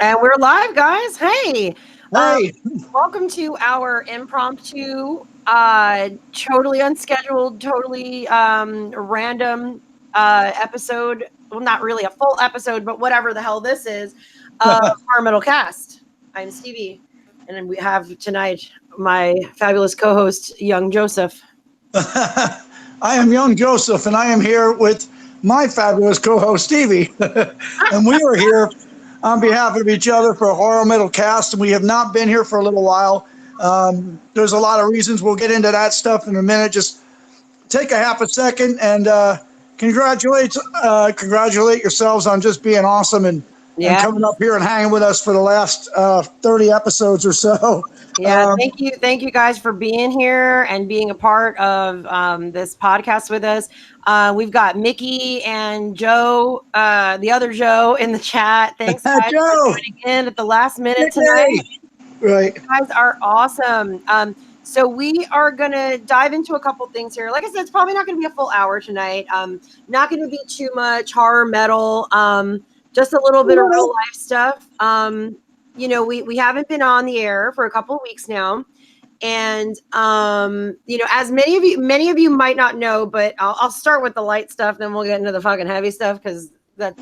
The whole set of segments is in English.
And we're live, guys. Hey, Hey, welcome to our impromptu, totally unscheduled, totally random episode. Well, not really a full episode, but whatever the hell this is, of our middle cast. I'm Stevie, and then we have tonight my fabulous co-host, Young Joseph. I am young Joseph, and I am here with my fabulous co-host Stevie, and we are here on behalf of each other for a horror metal cast. And we have not been here for a little while. There's a lot of reasons. We'll get into that stuff in a minute. Just take a half a second and congratulate yourselves on just being awesome and coming up here and hanging with us for the last 30 episodes or so. Yeah, thank you guys for being here and being a part of this podcast with us. We've got Mickey and Joe, the other Joe, in the chat. Thanks, guys, Joe, for joining in at the last minute tonight. Right, you guys are awesome. So we are gonna dive into a couple things here. Like I said, it's probably not gonna be a full hour tonight. Not gonna be too much horror metal. Just a little bit of real life stuff. We haven't been on the air for a couple of weeks now. And, as many of you might not know, but I'll start with the light stuff. Then we'll get into the fucking heavy stuff. Cause that,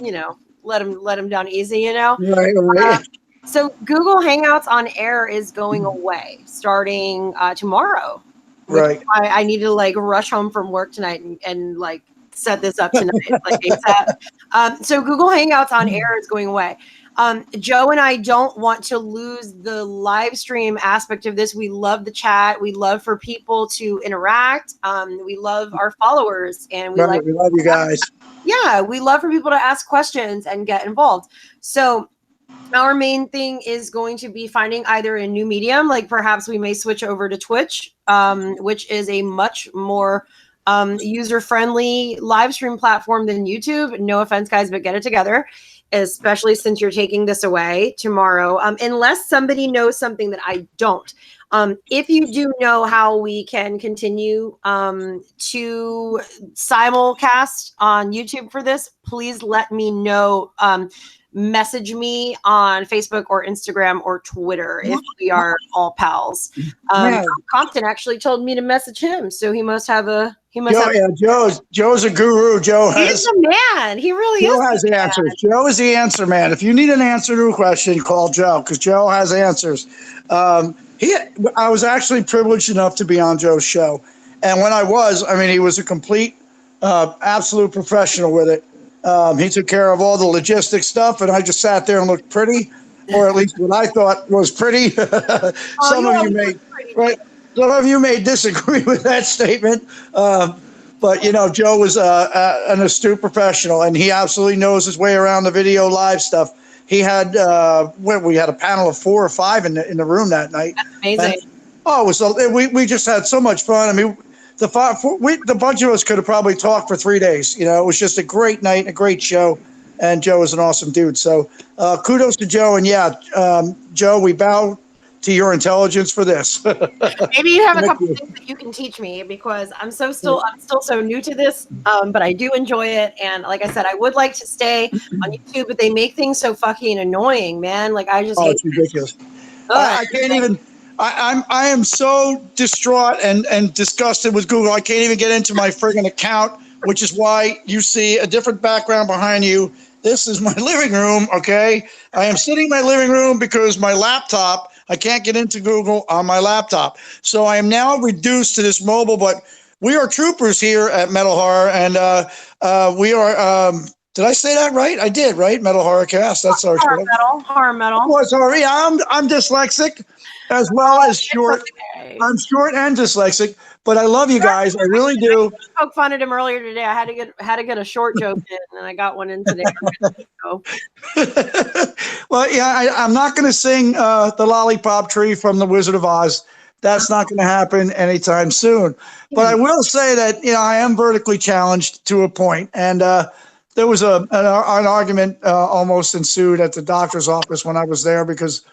let them down easy, Right. So Google Hangouts on Air is going away starting tomorrow. Right. I need to rush home from work tonight and set this up tonight. ASAP. So Google Hangouts on Air is going away. Joe and I don't want to lose the live stream aspect of this. We love the chat. We love for people to interact. We love our followers, and we love you guys. Yeah, we love for people to ask questions and get involved. So our main thing is going to be finding either a new medium, like perhaps we may switch over to Twitch, which is a much more user-friendly live stream platform than YouTube. No offense, guys, but get it together, especially since you're taking this away tomorrow. Unless somebody knows something that I don't. If you do know how we can continue to simulcast on YouTube for this, please let me know. Message me on Facebook or Instagram or Twitter if we are all pals. Compton actually told me to message him, so he must have a Joe's a guru. He's a man. He really is. Joe has answers. Joe is the answer man. If you need an answer to a question, call Joe because Joe has answers. I was actually privileged enough to be on Joe's show, and when I was, he was a complete, absolute professional with it. He took care of all the logistic stuff, and I just sat there and looked pretty, or at least what I thought was pretty. Some of you may disagree with that statement, but Joe was an astute professional, and he absolutely knows his way around the video live stuff. He had we had a panel of 4 or 5 in the room that night. That's amazing. And, we just had so much fun. The bunch of us could have probably talked for 3 days. It was just a great night, a great show, and Joe is an awesome dude. So kudos to Joe. And Joe, we bow to your intelligence for this. Maybe you have a couple things that you can teach me because I'm still so new to this, but I do enjoy it. And like I said, I would like to stay on YouTube, but they make things so fucking annoying, man. I just hate it's ridiculous. I can't even. I am so distraught and disgusted with Google. I can't even get into my friggin' account, which is why you see a different background behind you. This is my living room, okay? I am sitting in my living room because my laptop, I can't get into Google on my laptop. So I am now reduced to this mobile, but we are troopers here at Metal Horror, and we are, did I say that right? I did, right? Metal Horror Cast, that's our show. Horror metal. Oh, sorry, I'm dyslexic. As well as short. Okay. I'm short and dyslexic, but I love you guys. I really do. I spoke fun at him earlier today. I had to get a short joke in, and I got one in today. Well, yeah, I'm not going to sing the Lollipop Tree from The Wizard of Oz. That's not going to happen anytime soon. But I will say that I am vertically challenged to a point, and there was an argument almost ensued at the doctor's office when I was there because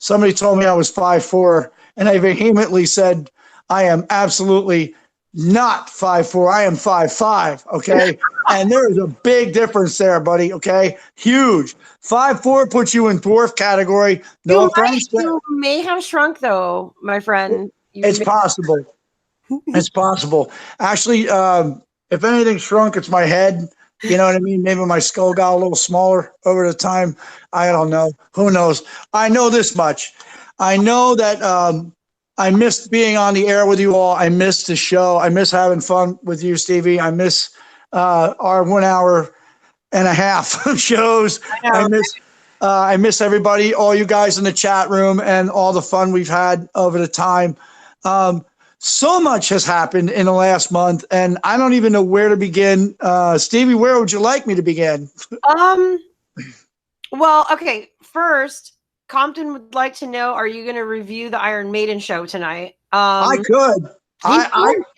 somebody told me I was 5'4", and I vehemently said I am absolutely not 5'4". I am 5'5". Okay, and there is a big difference there, buddy. Okay, huge. 5'4" puts you in dwarf category. No offense, but You may have shrunk, though, my friend. it's possible. It's possible. Actually, if anything shrunk, it's my head. You know what I mean? Maybe my skull got a little smaller over the time. I don't know. Who knows? I know this much. I know that I missed being on the air with you all. I missed the show. I miss having fun with you, Stevie. I miss our 1 hour and a half of shows. I miss everybody, all you guys in the chat room, and all the fun we've had over the time. So much has happened in the last month, and I don't even know where to begin. Stevie, where would you like me to begin? Well, okay. First, Compton would like to know: are you going to review the Iron Maiden show tonight? I could. Yeah,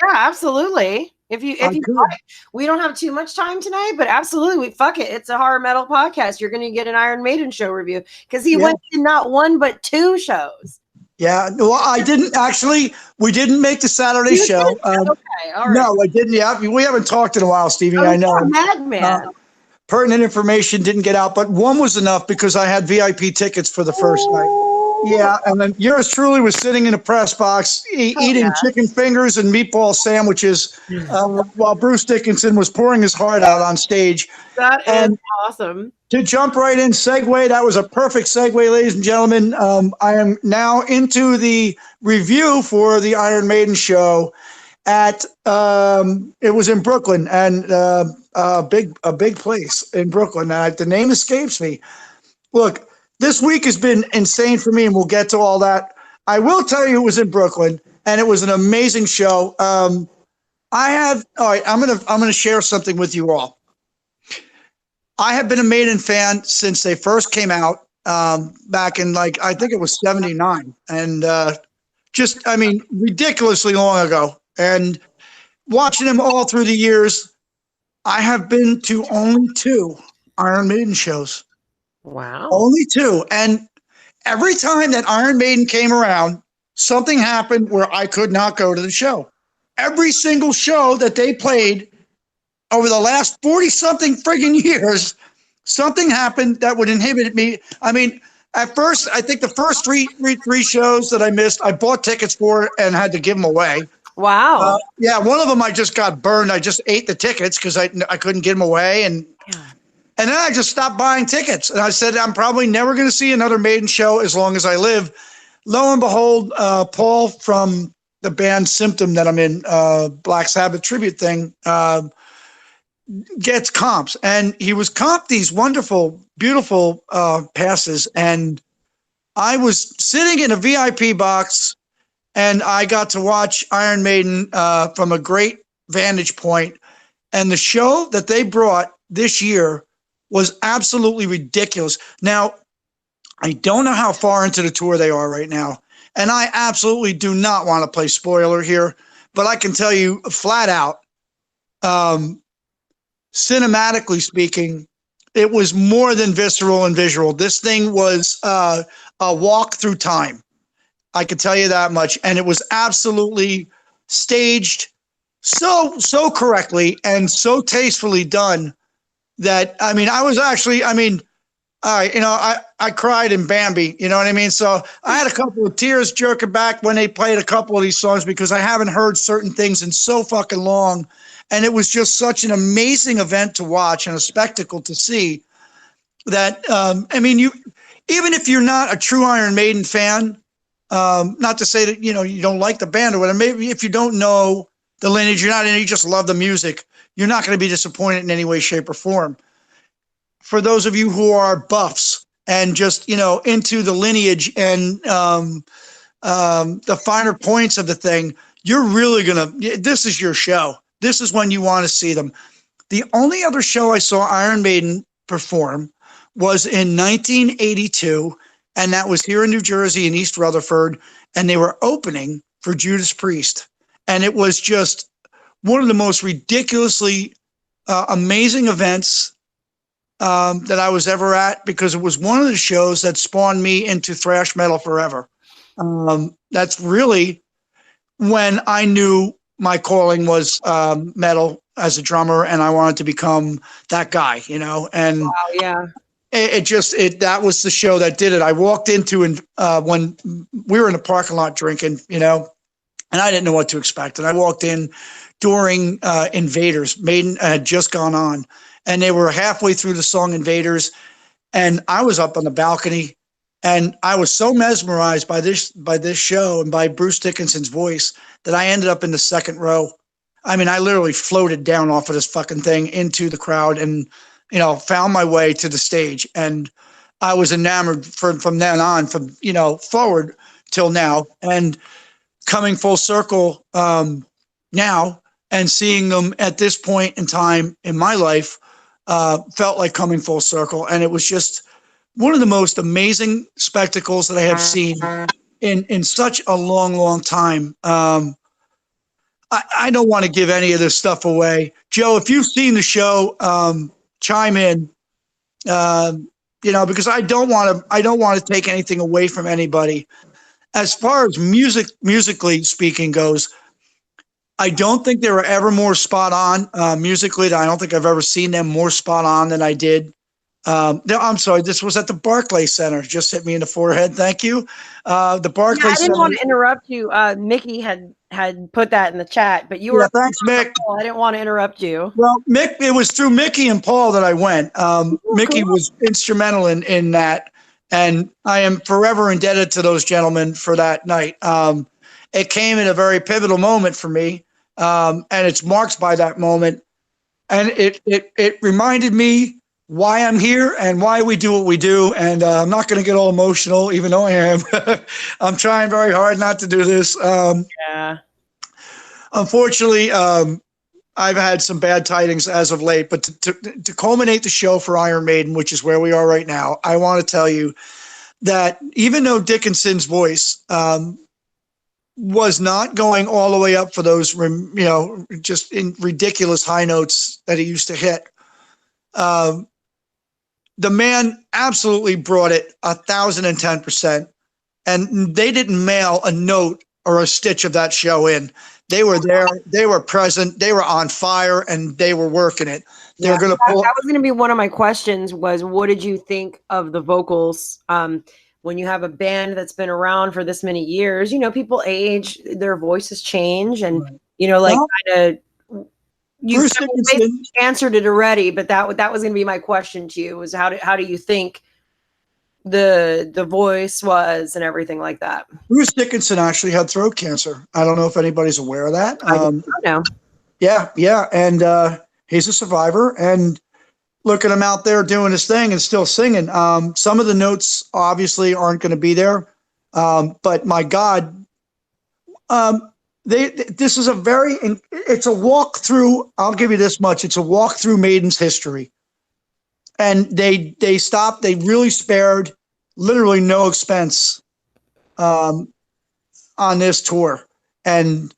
absolutely. If you like, we don't have too much time tonight, but absolutely, fuck it. It's a horror metal podcast. You're going to get an Iron Maiden show review because he went to not one but two shows. Yeah, well, I didn't actually. We didn't make the Saturday show. Okay, all right. No, I didn't. Yeah, we haven't talked in a while, Stevie. I know. Madman. Pertinent information didn't get out, but one was enough because I had VIP tickets for the first night. Yeah, and then yours truly was sitting in a press box eating chicken fingers and meatball sandwiches while Bruce Dickinson was pouring his heart out on stage. That is awesome. To jump right in, segue, that was a perfect segue, ladies and gentlemen. I am now into the review for the Iron Maiden show at it was in Brooklyn, and a big place in Brooklyn. The name escapes me. Look, this week has been insane for me, and we'll get to all that. I will tell you it was in Brooklyn, and it was an amazing show. All right, I'm gonna share something with you all. I have been a Maiden fan since they first came out back in, like, I think it was 79, and ridiculously long ago. And watching them all through the years, I have been to only 2 Iron Maiden shows. Wow. Only 2. And every time that Iron Maiden came around, something happened where I could not go to the show. Every single show that they played over the last 40-something friggin' years, something happened that would inhibit me. I mean, at first, I think the first three shows that I missed, I bought tickets for and had to give them away. Wow. Yeah, one of them I just got burned. I just ate the tickets because I couldn't get them away. And then I just stopped buying tickets. And I said, I'm probably never going to see another Maiden show as long as I live. Lo and behold, Paul from the band Symptom that I'm in, Black Sabbath tribute thing, gets comps. And he was comped these wonderful, beautiful passes. And I was sitting in a VIP box, and I got to watch Iron Maiden from a great vantage point. And the show that they brought this year was absolutely ridiculous. Now, I don't know how far into the tour they are right now, and I absolutely do not want to play spoiler here, but I can tell you flat out, cinematically speaking, it was more than visceral and visual. This thing was a walk through time. I can tell you that much. And it was absolutely staged so correctly and so tastefully done that, I mean, I cried in Bambi, you know what I mean? So I had a couple of tears jerking back when they played a couple of these songs because I haven't heard certain things in so fucking long. And it was just such an amazing event to watch and a spectacle to see that, even if you're not a true Iron Maiden fan, not to say that, you don't like the band or whatever, maybe if you don't know the lineage, you just love the music, you're not going to be disappointed in any way, shape, or form. For those of you who are buffs and just, into the lineage and the finer points of the thing, you're really this is your show. This is when you want to see them. The only other show I saw Iron Maiden perform was in 1982, and that was here in New Jersey in East Rutherford, and they were opening for Judas Priest. And it was just one of the most ridiculously amazing events that I was ever at, because it was one of the shows that spawned me into thrash metal forever. That's really when I knew my calling was metal as a drummer, and I wanted to become that guy, you know. And Wow, yeah. that was the show that did it. I walked into and when we were in the parking lot drinking, you know, and I didn't know what to expect. And I walked in during Invaders. Maiden had just gone on, and they were halfway through the song Invaders, and I was up on the balcony, and I was so mesmerized by this show and by Bruce Dickinson's voice that I ended up in the second row. I mean, I literally floated down off of this fucking thing into the crowd, and you know, found my way to the stage, and I was enamored from then on, from you know forward till now, and coming full circle now and seeing them at this point in time in my life felt like coming full circle, and it was just one of the most amazing spectacles that I have seen in such a long time. I don't want to give any of this stuff away. Joe, if you've seen the show, chime in. You know, because I don't want to take anything away from anybody. As far as musically speaking goes, I don't think they were ever more spot on musically. I don't think I've ever seen them more spot on than I did. I'm sorry, this was at the Barclay Center. Just hit me in the forehead. Thank you. The Barclay I Center. didn't want to interrupt you. Mickey had put that in the chat, but you were. Thanks, Mick. I didn't want to interrupt you. Well, Mick, it was through Mickey and Paul that I went. Mickey was instrumental in that, and I am forever indebted to those gentlemen for that night. It came at a very pivotal moment for me, and it's marked by that moment, and it reminded me why I'm here and why we do what we do. And I'm not going to get all emotional, even though I am. I'm trying very hard not to do this. Yeah. Unfortunately, I've had some bad tidings as of late, but to culminate the show for Iron Maiden, which is where we are right now, I want to tell you that even though Dickinson's voice was not going all the way up for those, you know, just in ridiculous high notes that he used to hit, the man absolutely brought it 1,010%. And they didn't mail a note or a stitch of that show in. They were there, they were present, they were on fire, and they were working it. They're going to pull. That was going to be one of my questions was, what did you think of the vocals? When you have a band that's been around for this many years, you know, people age, their voices change, and, you know, like kind of, you answered it already, but that was going to be my question to you was how do you think the voice was and everything like that? Bruce Dickinson actually had throat cancer. I don't know if anybody's aware of that. I don't know. Yeah. And he's a survivor, and look at him out there doing his thing and still singing. Some of the notes obviously aren't going to be there. But my God, this is it's a walk through. I'll give you this much. It's a walk through Maiden's history. And they really spared literally no expense on this tour. And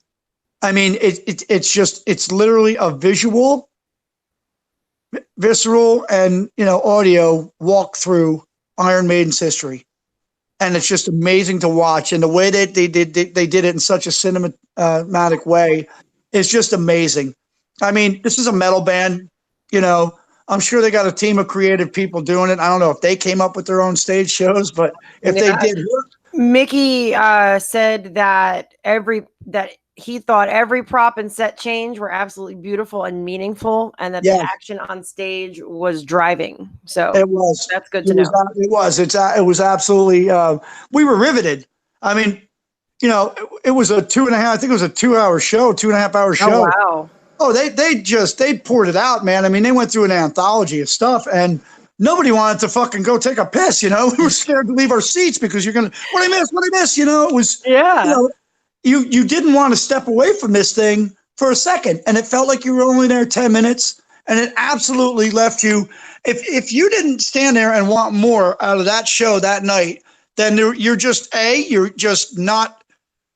I mean, it's literally a visual, visceral, and, you know, audio walk through Iron Maiden's history. And it's just amazing to watch. And the way that they did it in such a cinematic way is just amazing. I mean, this is a metal band, you know. I'm sure they got a team of creative people doing it. I don't know if they came up with their own stage shows, but if they did. Mickey said that he thought every prop and set change were absolutely beautiful and meaningful, and that the action on stage was driving. So it was. That's good to know. It was absolutely. We were riveted. I mean, you know, it was a 2.5. I think it was a 2-hour show, 2.5-hour show. Oh, wow. Oh, they poured it out, man. I mean, they went through an anthology of stuff, and nobody wanted to fucking go take a piss. You know, we were scared to leave our seats because you're gonna what I miss. You know, it was You know, you didn't want to step away from this thing for a second, and it felt like you were only there 10 minutes, and it absolutely left you. If you didn't stand there and want more out of that show that night, then you're just not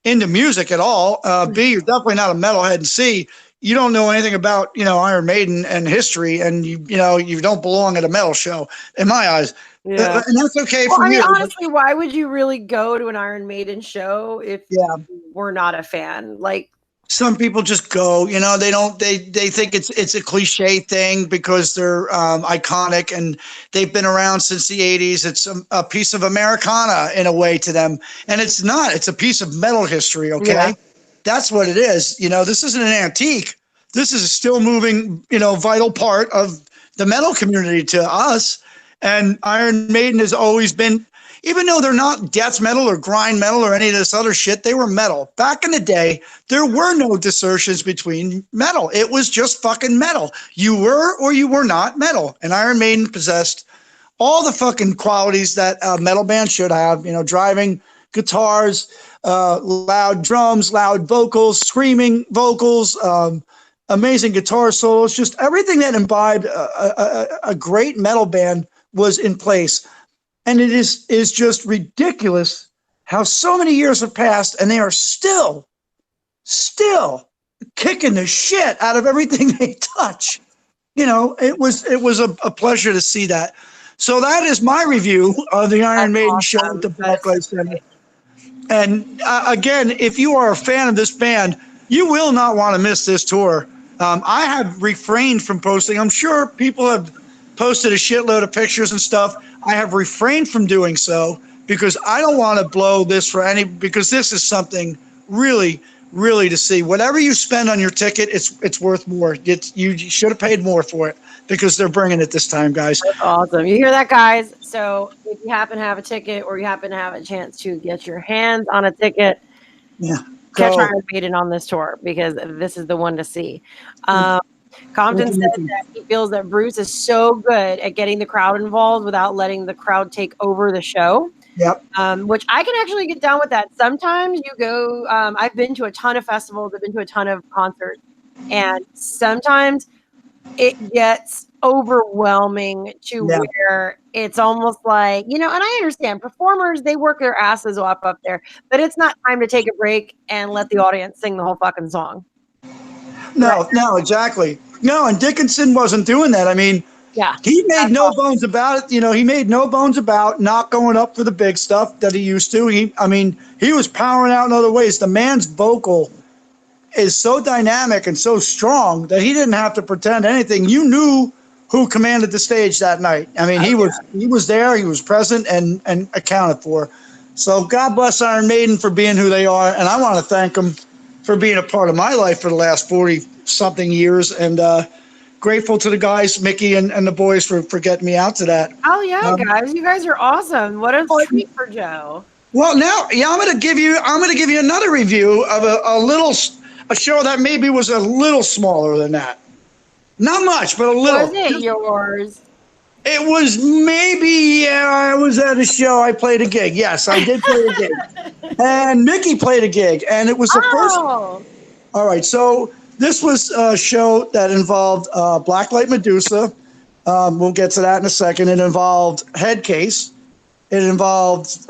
into music at all. B, you're definitely not a metalhead, and C, you don't know anything about, you know, Iron Maiden and history, and you don't belong at a metal show in my eyes. Yeah. And that's okay for me. Honestly, why would you really go to an Iron Maiden show if you were not a fan? Like, some people just go, they think it's a cliche thing because they're iconic and they've been around since the 80s. It's a piece of Americana in a way to them. And it's not, it's a piece of metal history. Okay. Yeah. That's what it is. This isn't an antique. This is a still moving, vital part of the metal community to us. And Iron Maiden has always been, even though they're not death metal or grind metal or any of this other shit, they were metal. Back in the day, there were no dissertations between metal. It was just fucking metal. You were or you were not metal. And Iron Maiden possessed all the fucking qualities that a metal band should have, driving guitars, loud drums, loud vocals, screaming vocals, amazing guitar solos, just everything that imbibed a great metal band was in place. And it is just ridiculous how so many years have passed and they are still kicking the shit out of everything they touch. It was a pleasure to see that. So that is my review of the Iron Maiden show at the Barclays Center. And again, if you are a fan of this band, you will not want to miss this tour. I have refrained from posting. I'm sure people have posted a shitload of pictures and stuff. I have refrained from doing so because I don't want to blow this because this is something really, really to see. Whatever you spend on your ticket, it's worth more. You should have paid more for it because they're bringing it this time, guys. That's awesome. You hear that, guys? So if you happen to have a ticket or you happen to have a chance to get your hands on a ticket, catch Iron Maiden on this tour because this is the one to see. Compton said that he feels that Bruce is so good at getting the crowd involved without letting the crowd take over the show. Yep. Which I can actually get down with that. Sometimes you go, I've been to a ton of festivals, I've been to a ton of concerts, and sometimes it gets overwhelming to where it's almost like, and I understand performers, they work their asses off up there, but it's not time to take a break and let the audience sing the whole fucking song. No, exactly. No, and Dickinson wasn't doing that. I mean, he made no bones about it. He made no bones about not going up for the big stuff that he used to. He was powering out in other ways. The man's vocal is so dynamic and so strong that he didn't have to pretend anything. You knew who commanded the stage that night. I mean, he was there, he was present and accounted for. So God bless Iron Maiden for being who they are, and I want to thank them for being a part of my life for the last 40-something years, and grateful to the guys, Mickey and the boys, for getting me out to that. Oh, yeah, guys. You guys are awesome. What a treat for Joe. Well, now, I'm going to give you another review of a show that maybe was a little smaller than that. Not much, but a little. Was it yours? It was maybe, I was at a show. I played a gig. Yes, I did play a gig. And Mickey played a gig. And it was the first. All right. So this was a show that involved Blacklight Medusa. We'll get to that in a second. It involved Headcase. It involved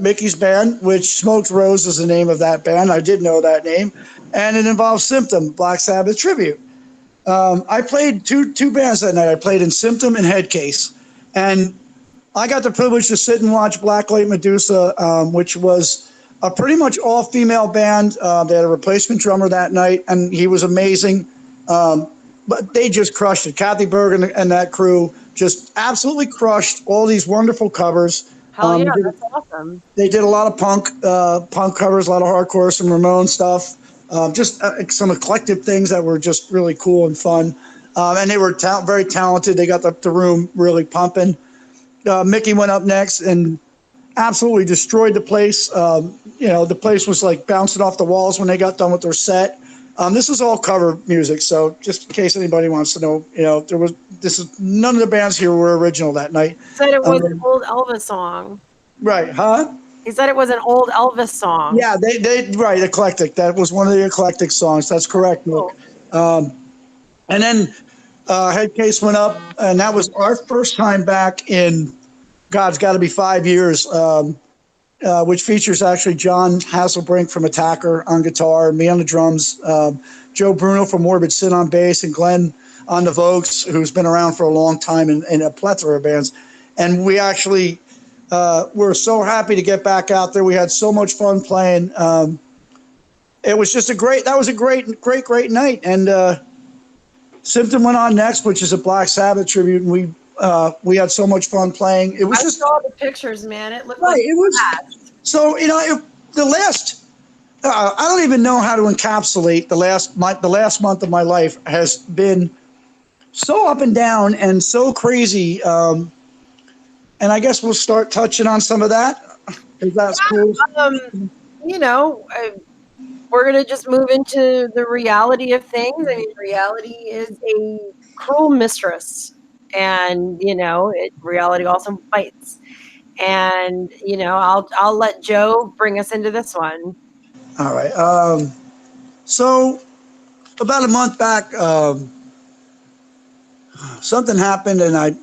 Mickey's band, which Smoked Rose is the name of that band. I did know that name. And it involved Symptom, Black Sabbath tribute. I played two bands that night. I played in Symptom and Headcase. And I got the privilege to sit and watch Blacklight Medusa, which was a pretty much all-female band. They had a replacement drummer that night, and he was amazing. But they just crushed it. Kathy Berg and that crew just absolutely crushed all these wonderful covers. Hell yeah, that's awesome. They did a lot of punk covers, a lot of hardcore, some Ramones stuff. Just some eclectic things that were just really cool and fun. And they were very talented. They got the room really pumping. Mickey went up next and absolutely destroyed the place. The place was like bouncing off the walls when they got done with their set. This is all cover music, so just in case anybody wants to know, none of the bands here were original that night. Said it was an old Elvis song. Right, huh? He said it was an old Elvis song. Yeah, they right, eclectic. That was one of the eclectic songs. That's correct, Nick. And then Headcase went up, and that was our first time back in, God's got to be 5 years, which features actually John Hasselbrink from Attacker on guitar, me on the drums, Joe Bruno from Morbid Sin on bass, and Glenn on the Vokes, who's been around for a long time in a plethora of bands. And we actually... we're so happy to get back out there. We had so much fun playing. it was just that was a great night. And Symptom went on next, which is a Black Sabbath tribute. And we had so much fun playing. It was I saw the pictures, man. It looked right. like It was so the last. I don't even know how to encapsulate the last month of my life has been so up and down and so crazy. And I guess we'll start touching on some of that. If that's cool. We're going to just move into the reality of things. I mean, reality is a cruel mistress. And, reality also bites. And, I'll let Joe bring us into this one. All right. So about a month back, something happened and I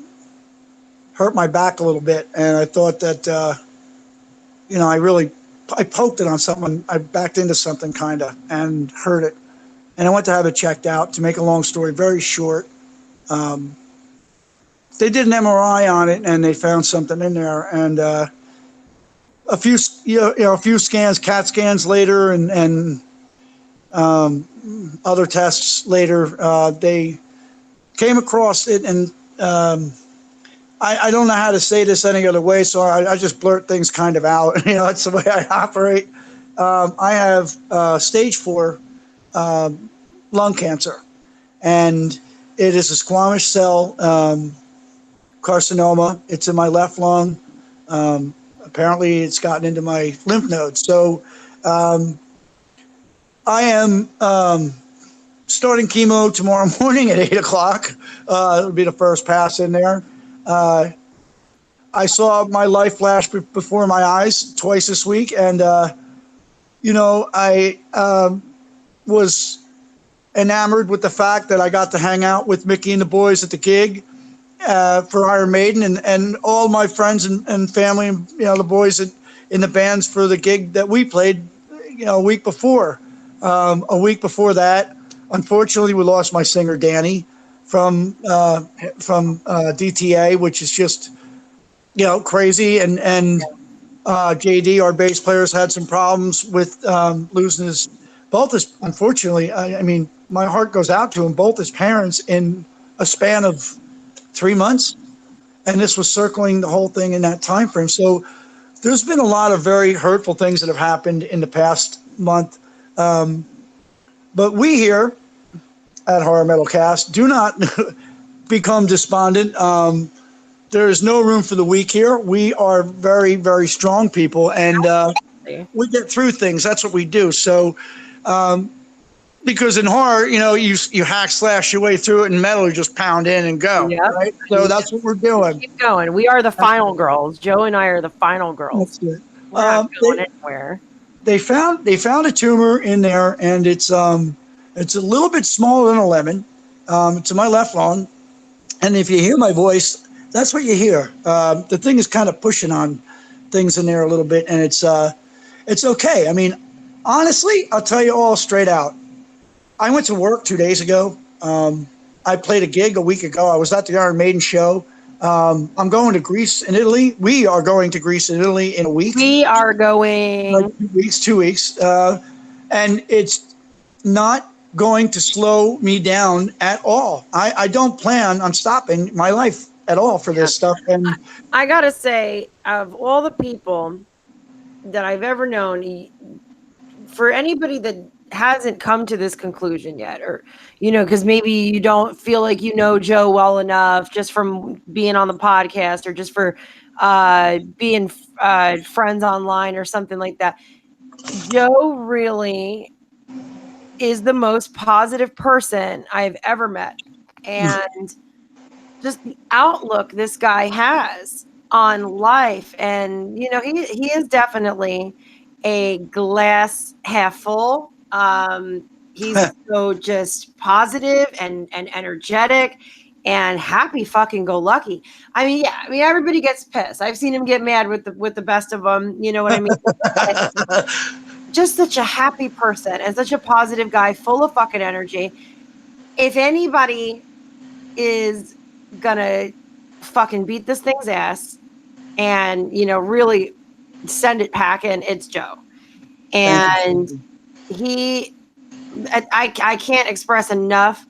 hurt my back a little bit. And I thought that, I poked it on something. I backed into something kind of and hurt it. And I went to have it checked out. To make a long story very short, they did an MRI on it and they found something in there. And a few scans, CAT scans later, and other tests later, they came across it. And I don't know how to say this any other way, so I just blurt things kind of out. That's the way I operate. I have stage 4 lung cancer, and it is a squamous cell carcinoma. It's in my left lung. Apparently, it's gotten into my lymph nodes. So I am starting chemo tomorrow morning at 8 o'clock. It'll be the first pass in there. I saw my life flash before my eyes twice this week, and I was enamored with the fact that I got to hang out with Mickey and the boys at the gig for Iron Maiden, and all my friends and family, and the boys in the bands for the gig that we played, a week before. A week before that, unfortunately, we lost my singer Danny from DTA, which is just crazy, and JD, our bass players, had some problems with losing unfortunately, I mean, my heart goes out to him, both his parents in a span of 3 months, and this was circling the whole thing in that time frame. So there's been a lot of very hurtful things that have happened in the past month, but we here at Horror Metal Cast do not become despondent. There is no room for the weak here. We are very, very strong people, and we get through things. That's what we do. So, because in horror, you hack slash your way through it. In metal, you just pound in and go. Yep. Right? So that's what we're doing. Keep going. We are the final girls. Joe and I are the final girls. That's it. We're not going anywhere. They found a tumor in there, and it's a little bit smaller than a lemon. It's in my left lung, and if you hear my voice, that's what you hear. The thing is kind of pushing on things in there a little bit, and it's okay. I mean, honestly, I'll tell you all straight out. I went to work 2 days ago. I played a gig a week ago. I was at the Iron Maiden show. I'm going to Greece and Italy. We are going to Greece and Italy in a week. We are going. Like 2 weeks. And it's not going to slow me down at all. I don't plan on stopping my life at all for this stuff. And I got to say, of all the people that I've ever known, for anybody that hasn't come to this conclusion yet, or because maybe you don't feel like Joe well enough just from being on the podcast, or just for being friends online or something like that, Joe really is the most positive person I've ever met, and just the outlook this guy has on life, and he is definitely a glass half full. He's so just positive and energetic and happy fucking go lucky. I mean, everybody gets pissed. I've seen him get mad with the best of them. You know what I mean? Just such a happy person and such a positive guy, full of fucking energy. If anybody is gonna fucking beat this thing's ass and really send it packing, it's Joe. And I can't express enough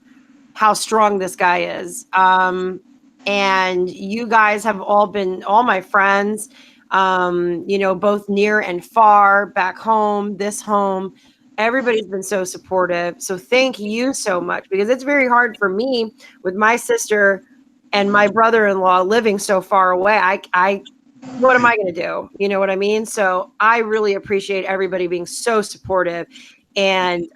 how strong this guy is. And you guys have all been all my friends, both near and far, back home, this home. Everybody's been so supportive. So thank you so much, because it's very hard for me with my sister and my brother-in-law living so far away. I what am I going to do? You know what I mean? So I really appreciate everybody being so supportive, and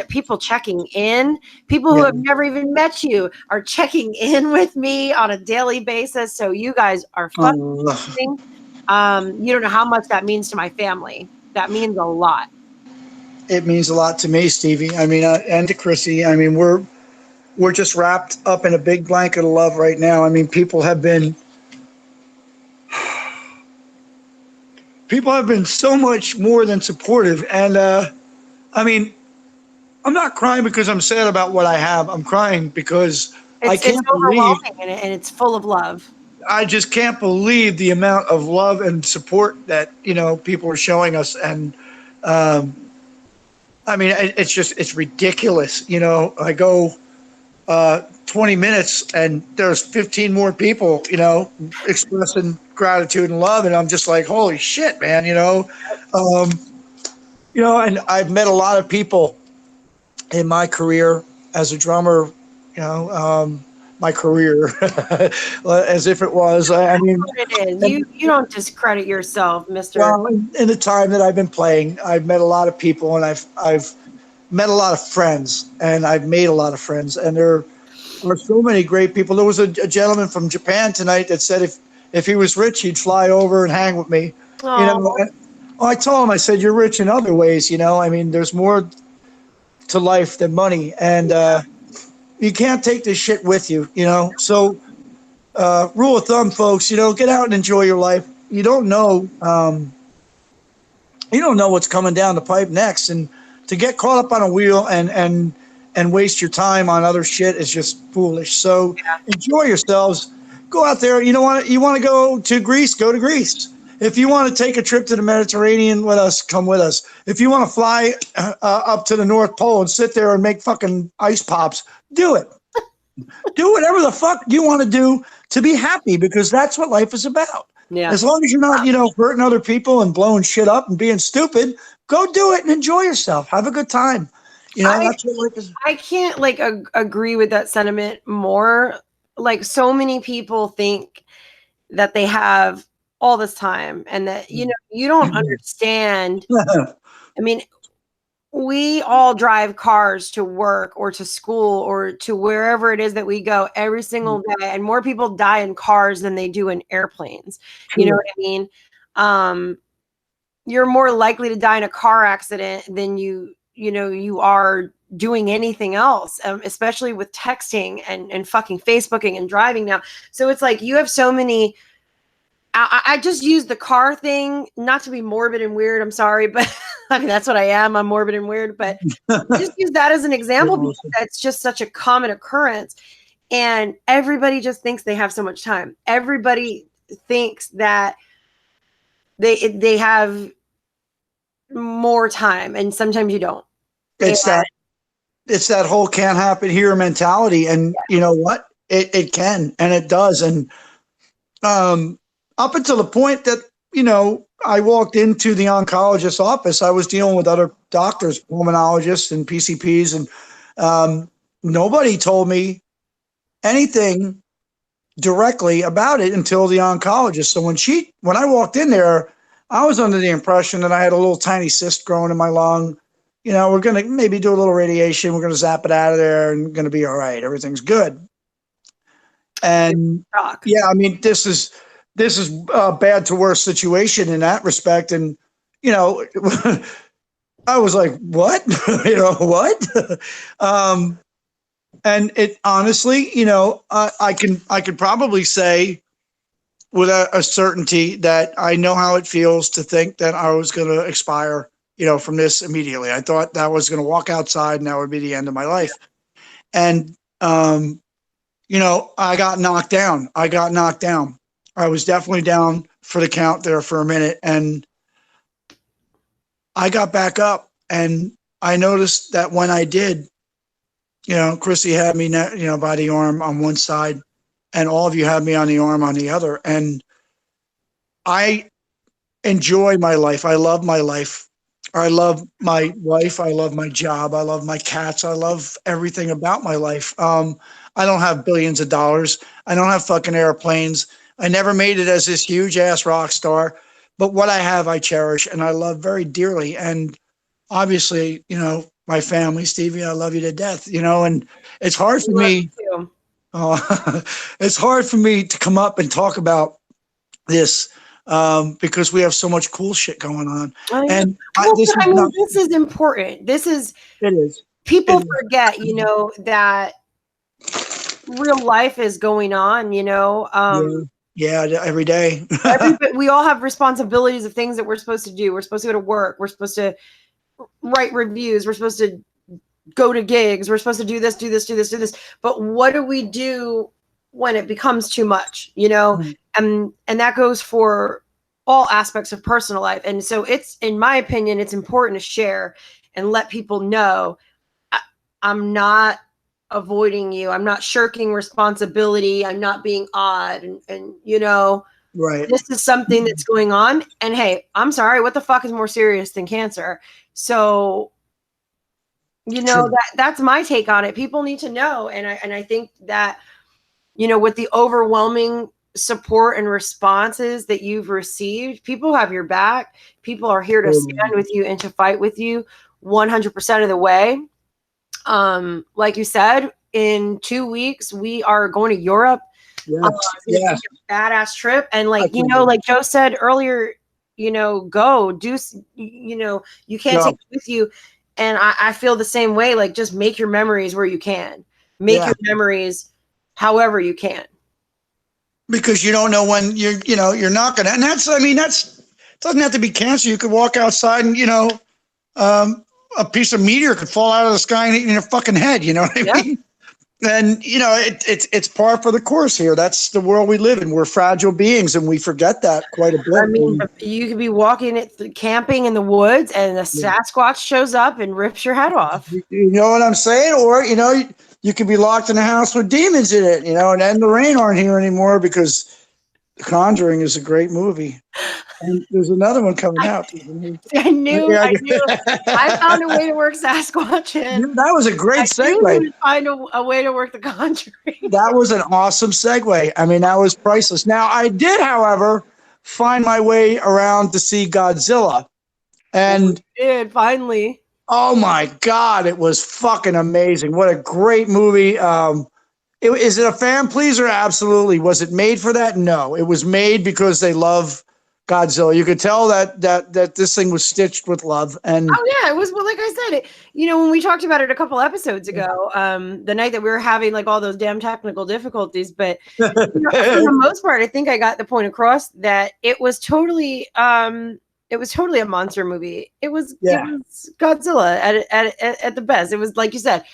people checking in. People who have never even met you are checking in with me on a daily basis. So you guys are fucking amazing. You don't know how much that means to my family. That means a lot. It means a lot to me, Stevie. I mean, and to Chrissy. I mean, we're just wrapped up in a big blanket of love right now. I mean, people have been so much more than supportive. And I mean, I'm not crying because I'm sad about what I have. I'm crying because It's overwhelming, and it's full of love. I just can't believe the amount of love and support that, people are showing us. And I mean, it's ridiculous. I go 20 minutes and there's 15 more people, expressing gratitude and love. And I'm just like, holy shit, man, and I've met a lot of people in my career as a drummer, my career, as if it was. I mean, it is. You don't discredit yourself, Mister. Well, in the time that I've been playing, I've met a lot of people, and I've met a lot of friends, and I've made a lot of friends, and there are so many great people. There was a gentleman from Japan tonight that said if he was rich, he'd fly over and hang with me. Aww. I told him, I said, you're rich in other ways, I mean, there's more to life than money, and you can't take this shit with you, So, rule of thumb, folks, get out and enjoy your life. You don't know what's coming down the pipe next, and to get caught up on a wheel and waste your time on other shit is just foolish. So enjoy yourselves. Go out there. You want to go to Greece? Go to Greece. If you want to take a trip to the Mediterranean with us, come with us. If you want to fly up to the North Pole and sit there and make fucking ice pops, do it. Do whatever the fuck you want to do to be happy, because that's what life is about. Yeah. As long as you're not, hurting other people and blowing shit up and being stupid, go do it and enjoy yourself. Have a good time. That's what life is. I can't agree with that sentiment more. Like, so many people think that they have all this time, and that, you don't understand. I mean, we all drive cars to work or to school or to wherever it is that we go every single day, and more people die in cars than they do in airplanes. You know what I mean? You're more likely to die in a car accident than you are doing anything else, especially with texting and fucking Facebooking and driving now. So it's like, you have so many. I just use the car thing, not to be morbid and weird. I'm sorry, but I mean, that's what I am. I'm morbid and weird, but just use that as an example, because that's just such a common occurrence. And everybody just thinks they have so much time. Everybody thinks that they have more time, and sometimes you don't. It's that whole can't happen here mentality. And you know what? It can, and it does. And up until the point that, I walked into the oncologist's office, I was dealing with other doctors, pulmonologists and PCPs, and nobody told me anything directly about it until the oncologist. So when I walked in there, I was under the impression that I had a little tiny cyst growing in my lung. We're going to maybe do a little radiation. We're going to zap it out of there and going to be all right. Everything's good. And yeah, I mean, this is a bad to worse situation in that respect. And, I was like, what? What? And it honestly, I could probably say with a certainty that I know how it feels to think that I was going to expire, from this immediately. I thought that I was going to walk outside and that would be the end of my life. And, I got knocked down. I was definitely down for the count there for a minute, and I got back up, and I noticed that when I did, Chrissy had me, by the arm on one side, and all of you had me on the arm on the other. And I enjoy my life. I love my life. I love my wife. I love my job. I love my cats. I love everything about my life. I don't have billions of dollars. I don't have fucking airplanes. I never made it as this huge ass rock star. But what I have, I cherish and I love very dearly. And obviously, my family, Stevie, I love you to death, and it's hard for Love me. you too. It's hard for me to come up and talk about this because we have so much cool shit going on. And This is important. This is, it is. People forget, that real life is going on, Yeah, every day. We all have responsibilities of things that we're supposed to do. We're supposed to go to work. We're supposed to write reviews. We're supposed to go to gigs. We're supposed to do this, do this, do this, do this. But what do we do when it becomes too much, and that goes for all aspects of personal life. And so it's, in my opinion, it's important to share and let people know I'm not avoiding you. I'm not shirking responsibility. I'm not being odd. And right. This is something that's going on. And hey, I'm sorry, what the fuck is more serious than cancer? So, that's my take on it. People need to know. And I think that, with the overwhelming support and responses that you've received, people have your back. People are here to stand with you and to fight with you 100% of the way. Like you said, in 2 weeks, we are going to Europe. Yes. Badass trip. And like Joe said earlier, go do, you can't take it with you. And I feel the same way. Like, just make your memories where you can. Make your memories however you can. Because you don't know when you're not going to. And doesn't have to be cancer. You could walk outside and, a piece of meteor could fall out of the sky and hit you in your fucking head. You know what I mean? And, it's par for the course here. That's the world we live in. We're fragile beings, and we forget that quite a bit. I mean, you could be walking camping in the woods, and a Sasquatch shows up and rips your head off. You know what I'm saying? Or, you could be locked in a house with demons in it, and then the Rain aren't here anymore because The Conjuring is a great movie. And there's another one coming out. I knew. I found a way to work Sasquatch in. That was a great segue. I knew to find a way to work The Conjuring. That was an awesome segue. I mean, that was priceless. Now, I did, however, find my way around to see Godzilla. And finally. Oh my God, it was fucking amazing. What a great movie. Is it a fan pleaser? Absolutely. Was it made for that? No. It was made because they love Godzilla. You could tell that this thing was stitched with love. And it was, well, like I said, when we talked about it a couple episodes ago, the night that we were having like all those damn technical difficulties, but for the most part, I think I got the point across that it was totally a monster movie. It was Godzilla at the best. It was, like you said,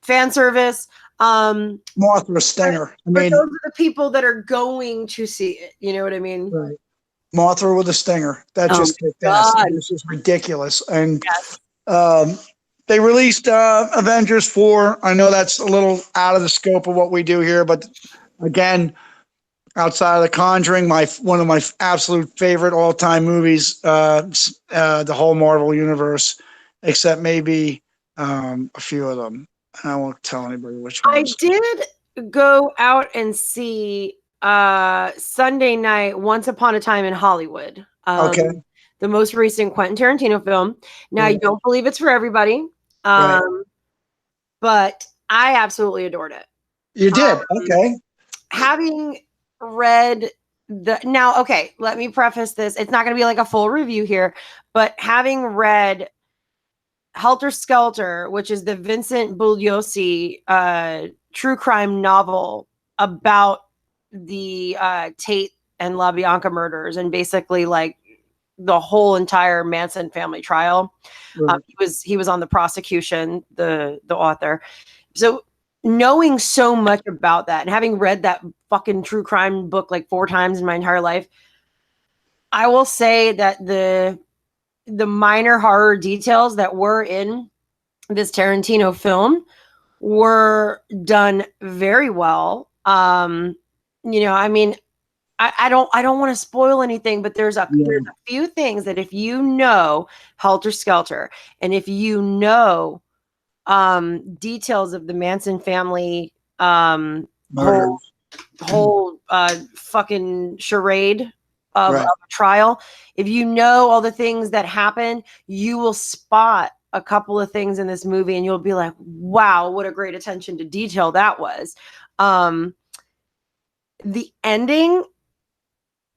fan service. Mothra Stinger. Those are the people that are going to see it. You know what I mean? Right. Mothra with a stinger. That just kicked ass. This is ridiculous. And they released Avengers 4. I know that's a little out of the scope of what we do here, but again, outside of The Conjuring, one of my absolute favorite all-time movies, the whole Marvel universe, except maybe a few of them. I won't tell anybody which ones. I did go out and see Sunday night Once Upon a Time in Hollywood. The most recent Quentin Tarantino film. Now, I don't believe it's for everybody, but I absolutely adored it. You did? Okay. Having read let me preface this. It's not going to be like a full review here, but having read Helter Skelter, which is the Vincent Bugliosi true crime novel about the Tate and LaBianca murders, and basically like the whole entire Manson family trial. Right. He was on the prosecution, the author. So knowing so much about that and having read that fucking true crime book like 4 times in my entire life, I will say that the minor horror details that were in this Tarantino film were done very well. You know, I mean, I don't want to spoil anything, but there's a few things that if you know Helter Skelter, and if you know details of the Manson family whole fucking charade of a trial, if you know all the things that happen, you will spot a couple of things in this movie and you'll be like, wow, what a great attention to detail that was. The ending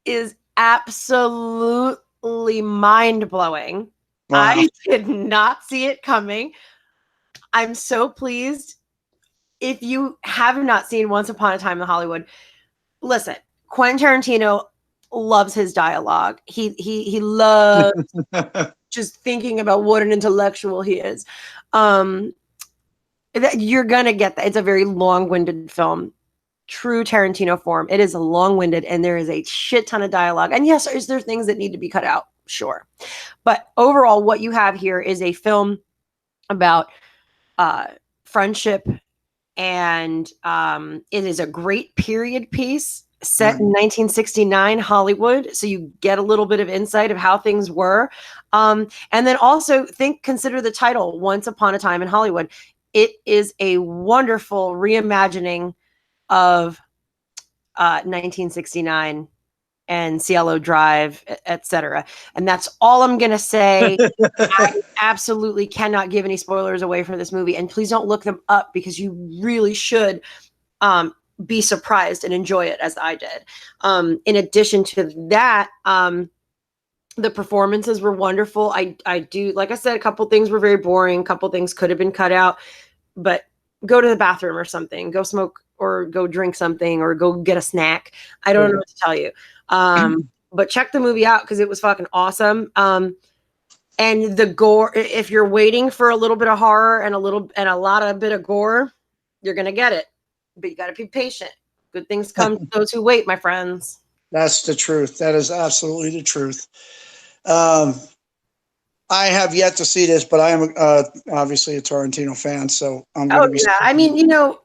is absolutely mind-blowing. Wow. I did not see it coming. I'm so pleased. If you have not seen Once Upon a Time in Hollywood, listen, Quentin Tarantino loves his dialogue. He loves just thinking about what an intellectual he is. You're gonna get that. It's a very long-winded film. True Tarantino form. It is long-winded and there is a shit ton of dialogue. And yes, is there things that need to be cut out? Sure. But overall, what you have here is a film about friendship, and it is a great period piece set in 1969 Hollywood. So you get a little bit of insight of how things were. And then also consider the title, Once Upon a Time in Hollywood. It is a wonderful reimagining of 1969 and Cielo Drive, etc. And that's all I'm going to say. I absolutely cannot give any spoilers away for this movie. And please don't look them up because you really should be surprised and enjoy it as I did. In addition to that, the performances were wonderful. I do, like I said, a couple things were very boring. A couple things could have been cut out. But go to the bathroom or something. Go smoke or go drink something or go get a snack. I don't know what to tell you. But check the movie out because it was fucking awesome. And the gore, if you're waiting for a little bit of horror and a lot of bit of gore, you're going to get it. But you got to be patient. Good things come to those who wait, my friends. That's the truth. That is absolutely the truth. I have yet to see this, but I am obviously a Tarantino fan, so I'm going to be. Yeah. I mean, you know,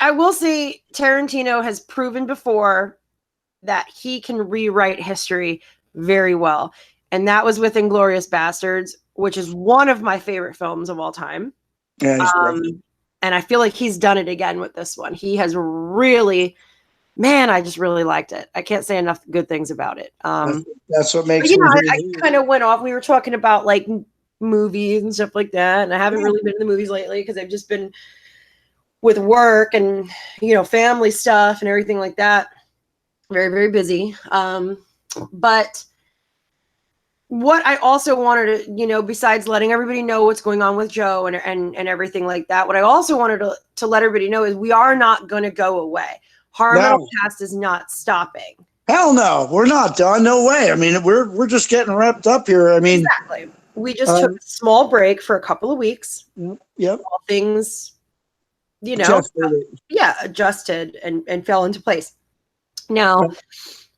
I will say Tarantino has proven before that he can rewrite history very well. And that was with Inglourious Bastards, which is one of my favorite films of all time. Yeah, and I feel like he's done it again with this one. He has really, man, I just really liked it. I can't say enough good things about it. That's what makes me. I kind of went off. We were talking about like movies and stuff like that. And I haven't really been in the movies lately because I've just been with work and, you know, family stuff and everything like that. Very, very busy. But what I also wanted to, you know, besides letting everybody know what's going on with Joe and everything like that, what I also wanted to let everybody know is we are not going to go away. Horror Metal Cast is not stopping. Hell no, we're not done. No way. I mean, we're just getting wrapped up here. I mean, exactly. We just took a small break for a couple of weeks. Yep. All things, you know, adjusted and fell into place. Now,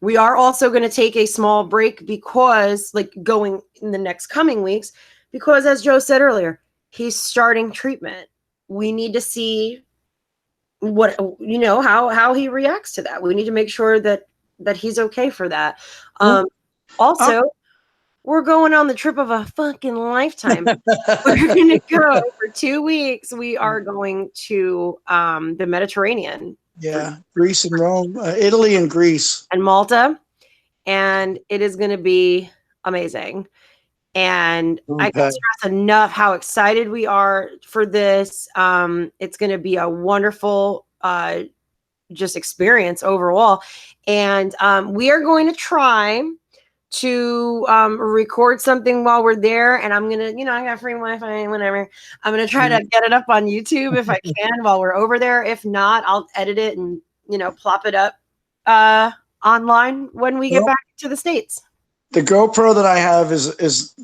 we are also going to take a small break because, like, going in the next coming weeks, because as Joe said earlier, he's starting treatment. We need to see what, you know, how he reacts to that. We need to make sure that he's okay for that. Also, we're going on the trip of a fucking lifetime. We're going to go for 2 weeks. We are going to the Mediterranean. Yeah, Greece and Rome, Italy and Greece. And Malta. And it is going to be amazing. And I can't stress enough how excited we are for this. It's going to be a wonderful just experience overall. And we are going to try to record something while we're there. And I'm going to, you know, I got free Wi-Fi, whatever. I'm going to try to get it up on YouTube if I can while we're over there. If not, I'll edit it and, you know, plop it up online when we get back to the States. The GoPro that I have is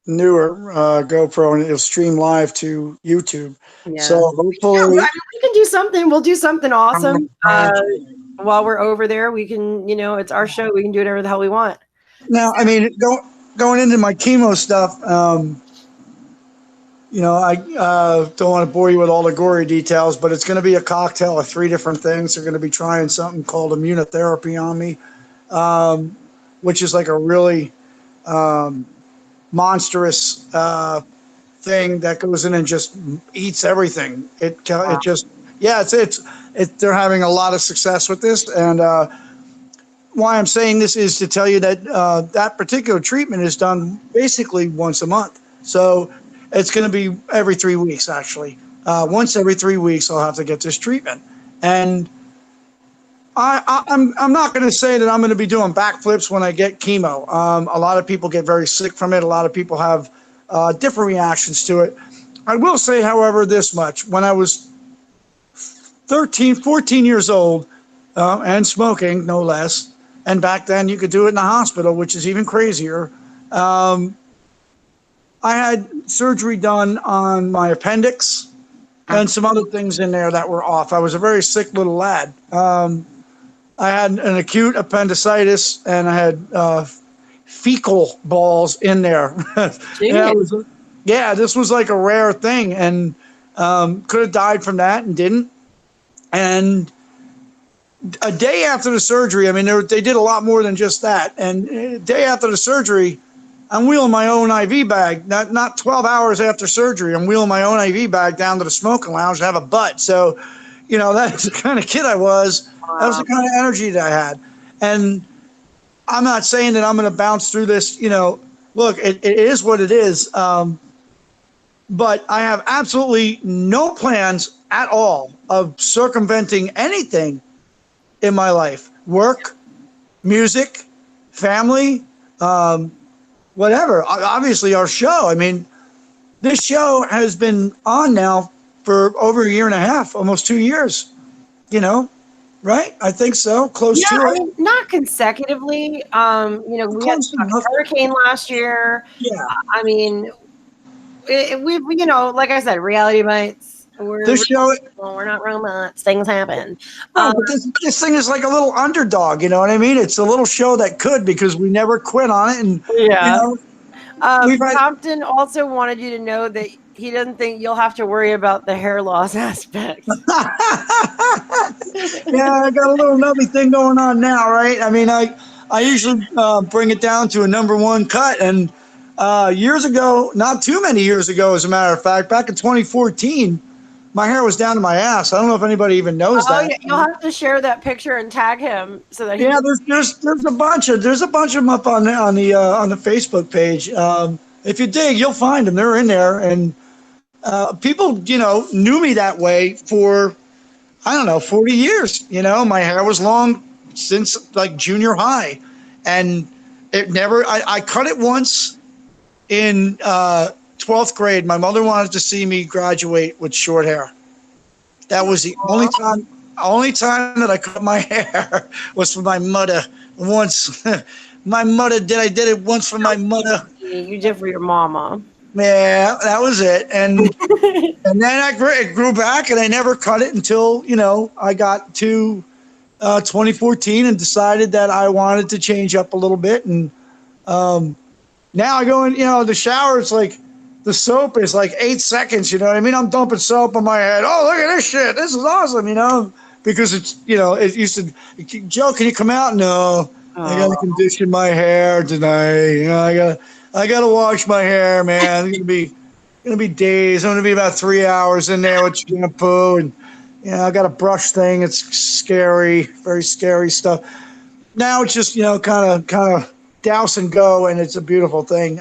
newer GoPro, and it'll stream live to YouTube. Yeah. So hopefully I mean, we can do something. We'll do something awesome while we're over there. We can, you know, it's our show. We can do whatever the hell we want. Now, I mean, going into my chemo stuff, I don't want to bore you with all the gory details, but it's going to be a cocktail of 3 different things. They're going to be trying something called immunotherapy on me, which is like a really monstrous thing that goes in and just eats everything. It just they're having a lot of success with this, and why I'm saying this is to tell you that that particular treatment is done basically once a month. So it's going to be every 3 weeks, actually. Once every 3 weeks, I'll have to get this treatment. And I'm not going to say that I'm going to be doing backflips when I get chemo. A lot of people get very sick from it. A lot of people have different reactions to it. I will say, however, this much. When I was 13, 14 years old and smoking, no less, and back then you could do it in the hospital, which is even crazier. I had surgery done on my appendix and some other things in there that were off. I was a very sick little lad. I had an acute appendicitis, and I had fecal balls in there. This was like a rare thing, and could have died from that and didn't. And a day after the surgery, I mean, they did a lot more than just that. And a day after the surgery, I'm wheeling my own IV bag. Not 12 hours after surgery, I'm wheeling my own IV bag down to the smoking lounge to have a butt. So, that's the kind of kid I was. Wow. That was the kind of energy that I had. And I'm not saying that I'm going to bounce through this. Look, it is what it is. But I have absolutely no plans at all of circumventing anything in my life. Work, music, family, whatever. Obviously, our show. I mean, this show has been on now for over a year and a half, almost 2 years. Right? I think so. Close to it. I mean, not consecutively. We had a hurricane last year. Yeah. I mean, we like I said, reality bites. We're not robots. Things happen. But this thing is like a little underdog. You know what I mean? It's a little show that could, because we never quit on it. And Compton also wanted you to know that he doesn't think you'll have to worry about the hair loss aspect. Yeah, I got a little nubby thing going on now, right? I mean, I usually bring it down to a #1 cut, and years ago, not too many years ago, as a matter of fact, back in 2014, my hair was down to my ass. I don't know if anybody even knows that. Yeah, you'll have to share that picture and tag him so that. There's a bunch of them up on the Facebook page. If you dig, you'll find them. They're in there, and people knew me that way for 40 years. My hair was long since like junior high, and it never. I cut it once in 12th grade. My mother wanted to see me graduate with short hair. That was the only time that I cut my hair was for my mother. Once my mother I did it once for my mother. You did for your mama. Yeah, that was it. And and then it grew back, and I never cut it until I got to 2014 and decided that I wanted to change up a little bit. And now I go in, the shower. It's like the soap is like 8 seconds. You know what I mean? I'm dumping soap on my head. Oh, look at this shit. This is awesome. Because it's it used to. Joe, can you come out? No, I gotta condition my hair tonight. I gotta wash my hair, man. It's gonna be days. I'm gonna be about 3 hours in there with shampoo, and I got a brush thing. It's scary, very scary stuff. Now it's just kind of douse and go, and it's a beautiful thing.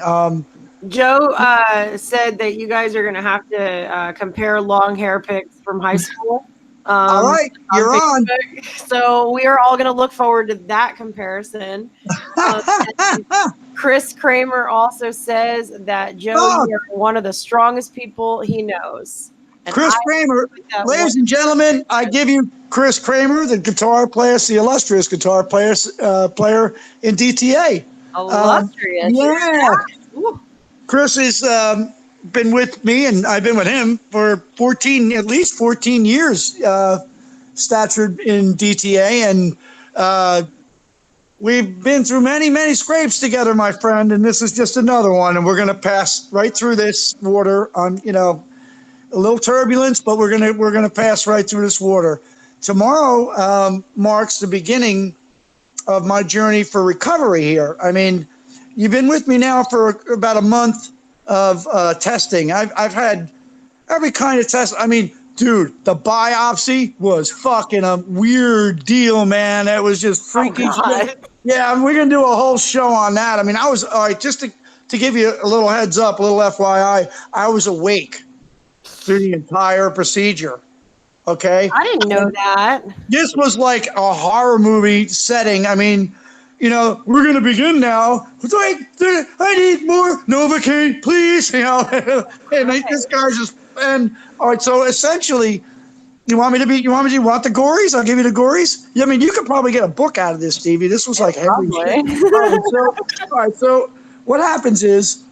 Joe said that you guys are going to have to compare long hair pics from high school. All right, you're on. So we are all going to look forward to that comparison. Chris Kramer also says that Joe, you're one of the strongest people he knows. And Chris Kramer, ladies and gentlemen, I give you Chris Kramer, the illustrious guitar player in DTA. Illustrious. Yeah. Chris has been with me, and I've been with him for at least 14 years, statured in DTA. And we've been through many, many scrapes together, my friend, and this is just another one. And we're going to pass right through this water on, a little turbulence, but we're gonna pass right through this water. Tomorrow marks the beginning of my journey for recovery here. I mean, you've been with me now for about a month of testing. I've had every kind of test. I mean, dude, the biopsy was fucking a weird deal, man. It was just freaky shit. Yeah, we're gonna do a whole show on that. I mean, I was all right. Just to give you a little heads up, a little FYI, I was awake through the entire procedure. Okay. I didn't know that. This was like a horror movie setting. I mean, we're going to begin now. Wait, I need more Novocaine, please. And this guy's just, and all right. So essentially, you want the gories? I'll give you the gories. Yeah, I mean, you could probably get a book out of this, Stevie. This was like heavy shit. All right. So what happens is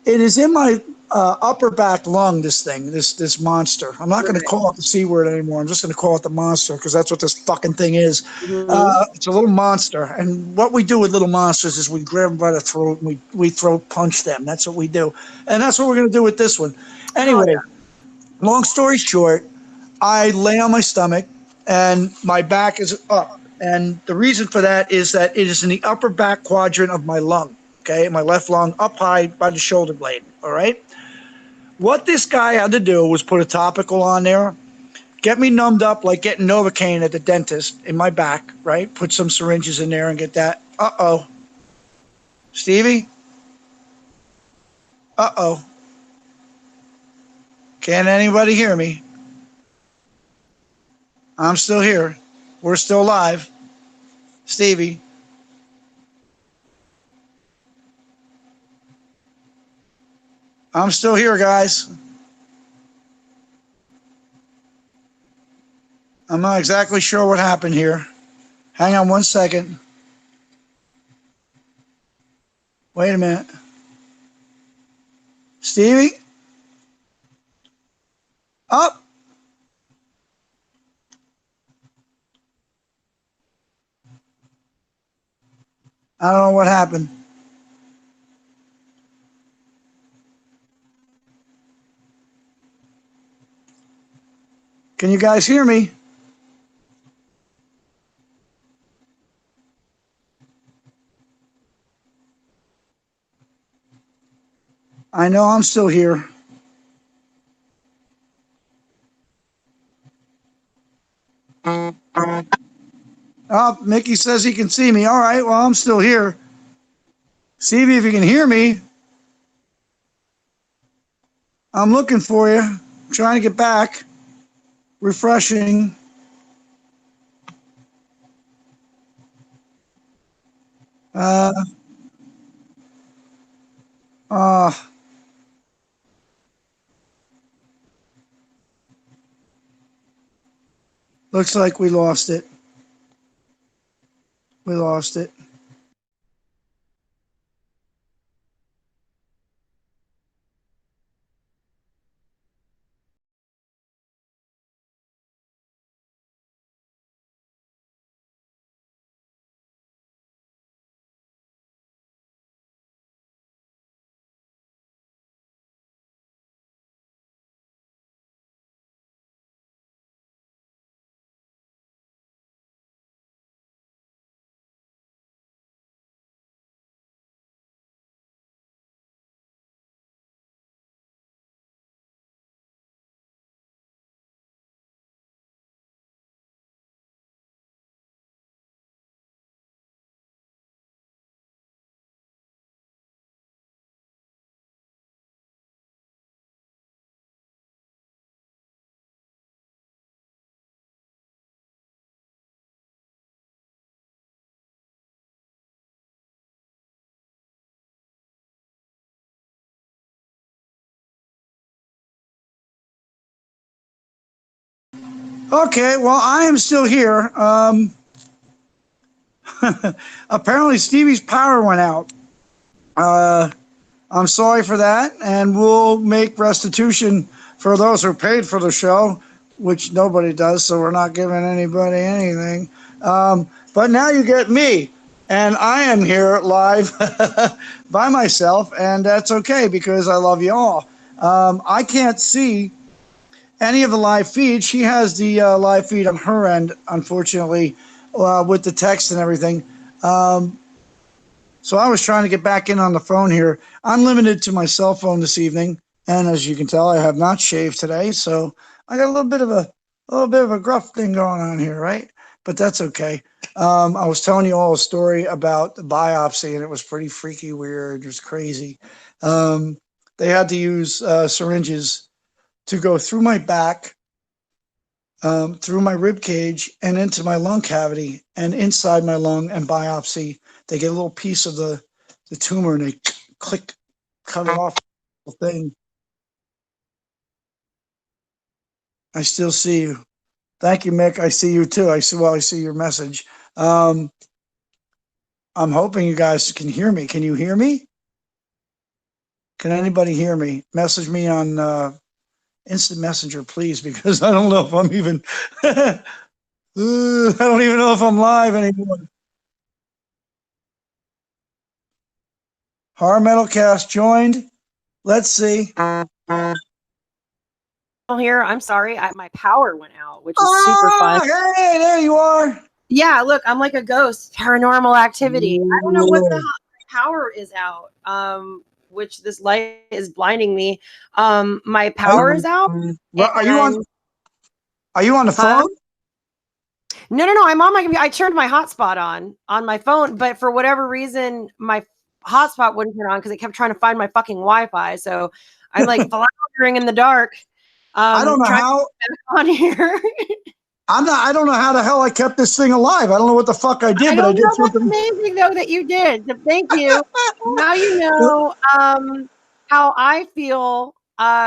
it is in my upper back lung, this monster. I'm not going to call it the C word anymore. I'm just going to call it the monster because that's what this fucking thing is. It's a little monster. And what we do with little monsters is we grab them by the throat and we throat punch them. That's what we do. And that's what we're going to do with this one. Anyway, long story short, I lay on my stomach and my back is up. And the reason for that is that it is in the upper back quadrant of my lung. Okay, my left lung up high by the shoulder blade. All right. What this guy had to do was put a topical on there, get me numbed up like getting Novocaine at the dentist in my back, right? Put some syringes in there and get that. Uh-oh. Stevie? Uh-oh. Can anybody hear me? I'm still here. We're still live. Stevie? I'm still here, guys. I'm not exactly sure what happened here. Hang on one second. Wait a minute. Stevie? Up. I don't know what happened. Can you guys hear me? I know I'm still here. Oh, Mickey says he can see me. All right, well, I'm still here. Stevie, if you can hear me, I'm looking for you. I'm trying to get back. Refreshing. Looks like we lost it. We lost it. Okay, well, I am still here. Apparently, Stevie's power went out. I'm sorry for that, and we'll make restitution for those who paid for the show, which nobody does, so we're not giving anybody anything. But now you get me. And I am here live by myself, and that's okay because I love you all. I can't see any of the live feed. She has the live feed on her end, unfortunately, with the text and everything. Um, so I was trying to get back in on the phone here. I'm limited to my cell phone this evening, and as you can tell, I have not shaved today, so I got a little bit of a gruff thing going on here, right? But that's okay. I was telling you all a story about the biopsy, and it was pretty freaky, weird. It was crazy. They had to use syringes to go through my back, through my rib cage, and into my lung cavity, and inside my lung, and biopsy. They get a little piece of the tumor, and they click, cut it off the thing. I still see you. Thank you, Mick. I see you too. I see your message. Um, I'm hoping you guys can hear me. Can you hear me? Can anybody hear me? Message me on instant messenger, please, because I don't know if I'm even I don't even know if I'm live anymore. Horror Metal Cast joined. Let's see. Here, I'm sorry, my power went out, which is super fun. Hey, there you are. Yeah, look, I'm like a ghost. Paranormal activity. I don't know what the hell power is out. Which this light is blinding me. My power is out. Are you on? Are you on the phone? No. I'm on my computer. I turned my hotspot on my phone, but for whatever reason, my hotspot wouldn't turn on because it kept trying to find my fucking Wi-Fi. So I'm like floundering in the dark. I don't know how on here. I don't know how the hell I kept this thing alive. I don't know what the fuck I did, but I did something. That's amazing though that you did. So thank you. Now you know how I feel.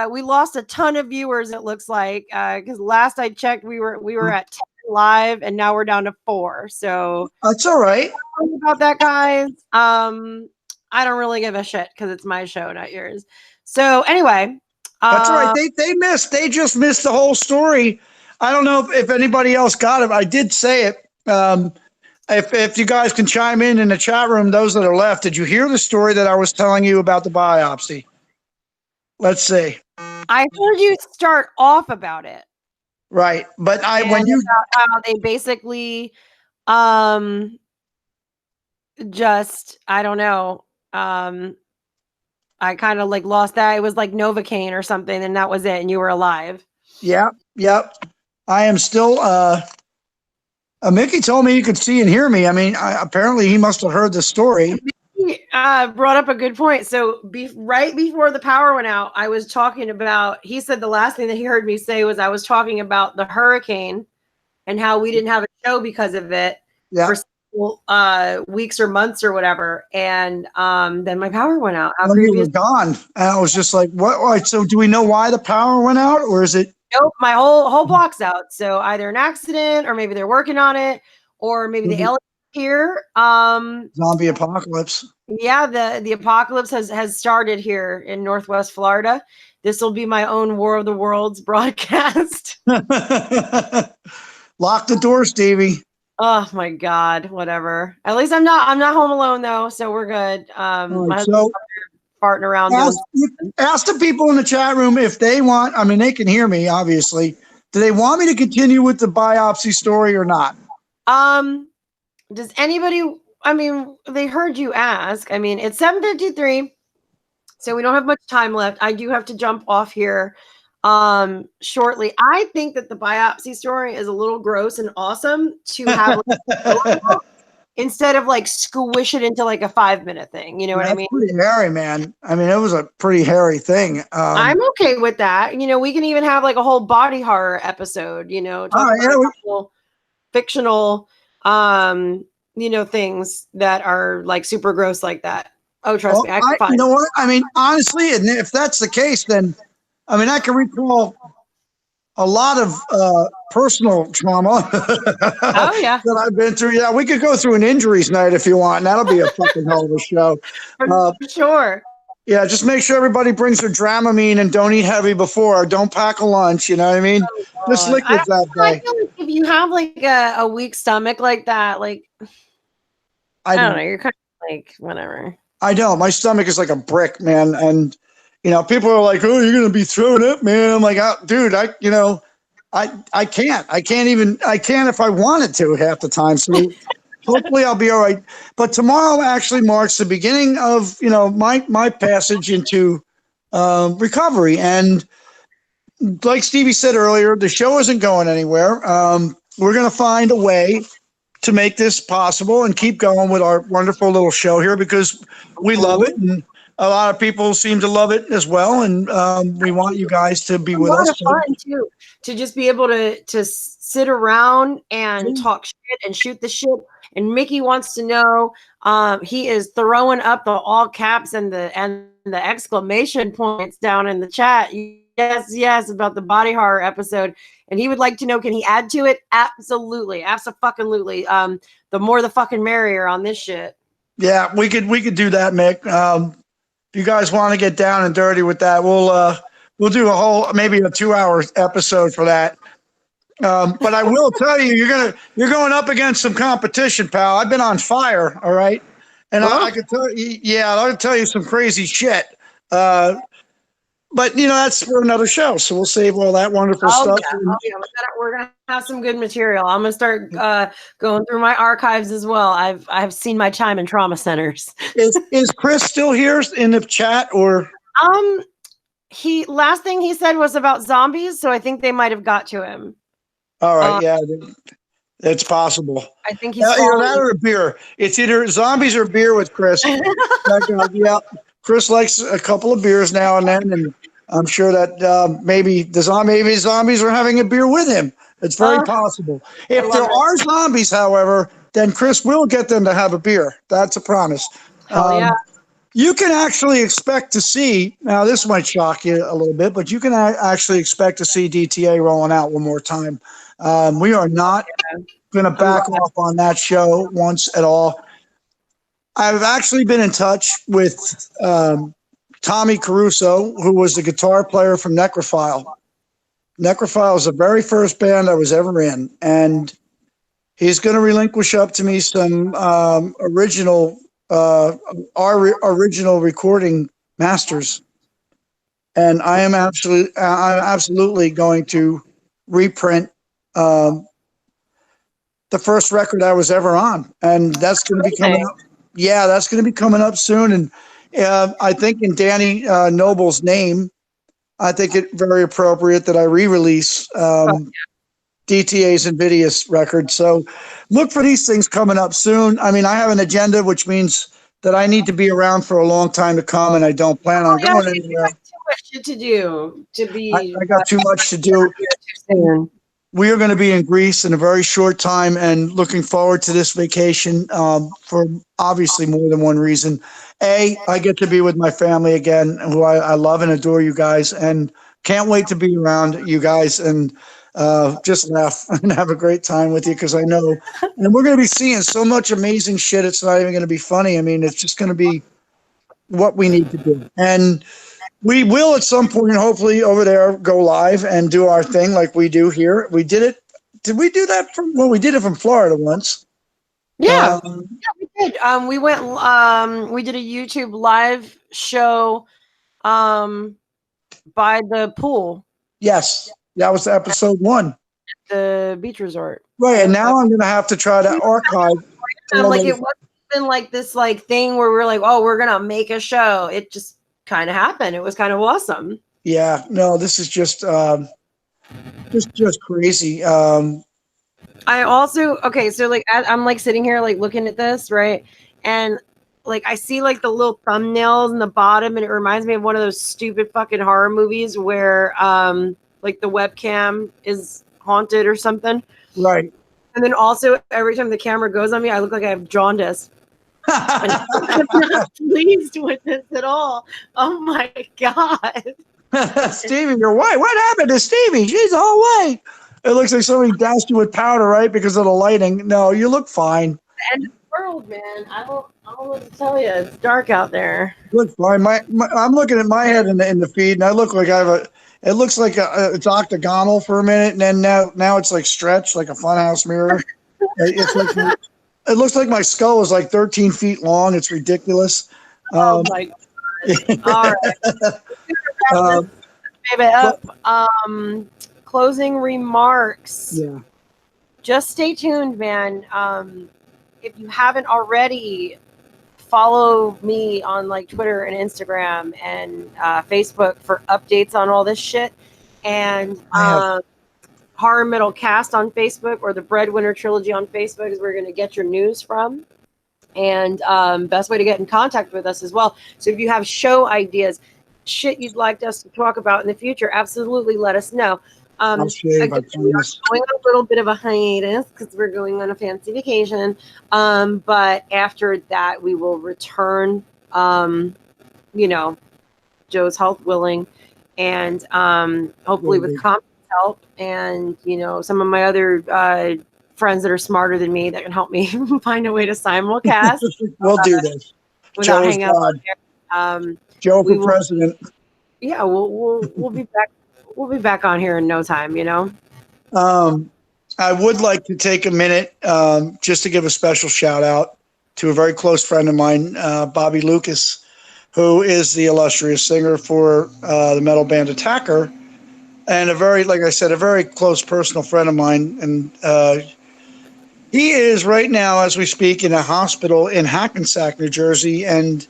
We lost a ton of viewers, it looks like, because last I checked, we were at 10 live, and now we're down to 4. So that's all right. Sorry about that, guys. I don't really give a shit because it's my show, not yours. So anyway, that's all right. They just missed the whole story. I don't know if anybody else got it. I did say it. If you guys can chime in the chat room, those that are left, did you hear the story that I was telling you about the biopsy? Let's see. I heard you start off about it. Right. But when you how they basically just I don't know. I kind of like lost that. It was like Novocaine or something, and that was it, and you were alive. Yeah, yep. I am still Mickey told me he could see and hear me. I mean, apparently he must have heard the story. He brought up a good point. So right before the power went out, I was talking about, he said the last thing that he heard me say was I was talking about the hurricane and how we didn't have a show because of it for several, weeks or months or whatever. And then my power went out. How you were gone. And I was just like, what? So do we know why the power went out, or is it? Nope, my whole block's out. So either an accident, or maybe they're working on it, or maybe the aliens here. Zombie apocalypse. Yeah, the apocalypse has started here in Northwest Florida. This will be my own War of the Worlds broadcast. Lock the door, Stevie. Oh my God, whatever. At least I'm not home alone though, so we're good. My husband's farting around. Ask the people in the chat room if they want. I mean, they can hear me, obviously. Do they want me to continue with the biopsy story or not? Does anybody? I mean, they heard you ask. I mean, it's 7:53, so we don't have much time left. I do have to jump off here shortly. I think that the biopsy story is a little gross and awesome to have instead of like squish it into like a 5-minute thing. You know what I mean? Pretty hairy, man. I mean, it was a pretty hairy thing. I'm okay with that. You know, we can even have like a whole body horror episode, you know, talk about fictional you know, things that are like super gross like that. Oh, trust me, I can find. You know what? I mean, honestly, and if that's the case, then I mean, I can recall a lot of personal trauma that I've been through. Yeah, we could go through an injuries night if you want, and that'll be a fucking hell of a show. For sure. Yeah, just make sure everybody brings their Dramamine and don't eat heavy before. Don't pack a lunch. You know what I mean? Just liquids that day. I feel like if you have like a weak stomach like that, like I don't know. You're kind of like whatever. I know my stomach is like a brick, man, and people are like, "Oh, you're gonna be throwing up, man." I'm like, "Dude, I can't if I wanted to half the time." So hopefully I'll be all right. But tomorrow actually marks the beginning of my passage into recovery, and like Stevie said earlier, the show isn't going anywhere. We're gonna find a way to make this possible and keep going with our wonderful little show here because we love it and a lot of people seem to love it as well. And we want you guys to be with us. It's a lot of fun too, to just be able to sit around and talk shit and shoot the shit. And Mickey wants to know, he is throwing up the all caps and the exclamation points down in the chat. Yes, about the body horror episode. And he would like to know, can he add to it? Absolutely. Absolutely. The more the fucking merrier on this shit. Yeah, we could do that, Mick. If you guys want to get down and dirty with that, we'll do a whole, maybe a 2-hour episode for that. But I will tell you, you're going up against some competition, pal. I've been on fire, all right? And I can tell you, I'll tell you some crazy shit. But that's for another show, so we'll save all that wonderful stuff. We're gonna have some good material. I'm gonna start going through my archives as well. I've seen my time in trauma centers. Is Chris still here in the chat or? Last thing he said was about zombies, so I think they might have got to him. All right, yeah, it's possible. I think he's that or a beer. It's either zombies or beer with Chris. Yeah. Chris likes a couple of beers now and then, and I'm sure that maybe zombies are having a beer with him. It's very possible. If there are zombies, however, then Chris will get them to have a beer. That's a promise. Yeah. You can actually expect to see, now this might shock you a little bit, but you can actually expect to see DTA rolling out one more time. We are not going to back off on that show once at all. I've actually been in touch with Tommy Caruso, who was the guitar player from Necrophile. Necrophile was the very first band I was ever in, and he's going to relinquish up to me some our original recording masters, and I'm absolutely going to reprint the first record I was ever on, and that's going to be coming out. Yeah, that's going to be coming up soon. And I think in Danny Noble's name, I think it very appropriate that I re-release DTA's Invidious record. So look for these things coming up soon. I mean, I have an agenda, which means that I need to be around for a long time to come, and I don't plan on going anywhere. Too much shit to do. I got too much to do. We are going to be in Greece in a very short time and looking forward to this vacation for obviously more than one reason. I get to be with my family again, who I love and adore you guys, and can't wait to be around you guys and just laugh and have a great time with you because I know. And we're going to be seeing so much amazing shit. It's not even going to be funny. I mean, it's just going to be what we need to do. And we will at some point, hopefully, over there, go live and do our thing like we do here. We did it. Did we do that we did it from Florida once. Yeah, we did. We went. We did a YouTube live show by the pool. Yes, that was episode 1. The beach resort. Right, and now I'm going to have to try to archive. Like it wasn't even like this thing where we're like, oh, we're going to make a show. It just kind of happened. It was kind of awesome. Yeah, no, this is just crazy. I also so I'm sitting here looking at this, right? And I see the little thumbnails in the bottom, and it reminds me of one of those stupid fucking horror movies where the webcam is haunted or something. Right. And then also every time the camera goes on me, I look like I have jaundice. I'm not pleased with this at all. Oh my God. Stevie, you're white. What happened to Stevie? She's all white. It looks like somebody doused you with powder, right? Because of the lighting. No, you look fine. The end of the world, man. I don't know what to tell you. It's dark out there. You look fine. I'm looking at my head in the feed, and I look like I have it looks like it's octagonal for a minute, and then now it's stretched like a funhouse mirror. It's like It looks like my skull is like 13 feet long. It's ridiculous. Oh my God. All right. Wrap uh, this baby but up. Closing remarks. yeah, Just stay tuned, man. If you haven't already, follow me on like Twitter and Instagram and Facebook for updates on all this shit. And I have. Horror Metal Cast on Facebook, or the Breadwinner Trilogy on Facebook is where you're going to get your news from. And best way to get in contact with us as well. So if you have show ideas, shit you'd like us to talk about in the future, absolutely let us know. I'll shave. I Again, we are promise. going on a little bit of a hiatus because we're going on a fancy vacation. But after that, we will return, you know, Joe's health willing, and hopefully with Compton's help, and you know, some of my other friends that are smarter than me that can help me find a way to simulcast We'll do this. without Joe is hanging out God. on there. Joe we for will- president. Yeah, we'll be back. We'll be back on here in no time. You know. I would like to take a minute just to give a special shout out to a very close friend of mine, Bobby Lucas, who is the illustrious singer for the metal band Attacker, and a very, like I said, a very close personal friend of mine. And he is right now, as we speak, in a hospital in Hackensack, New Jersey, and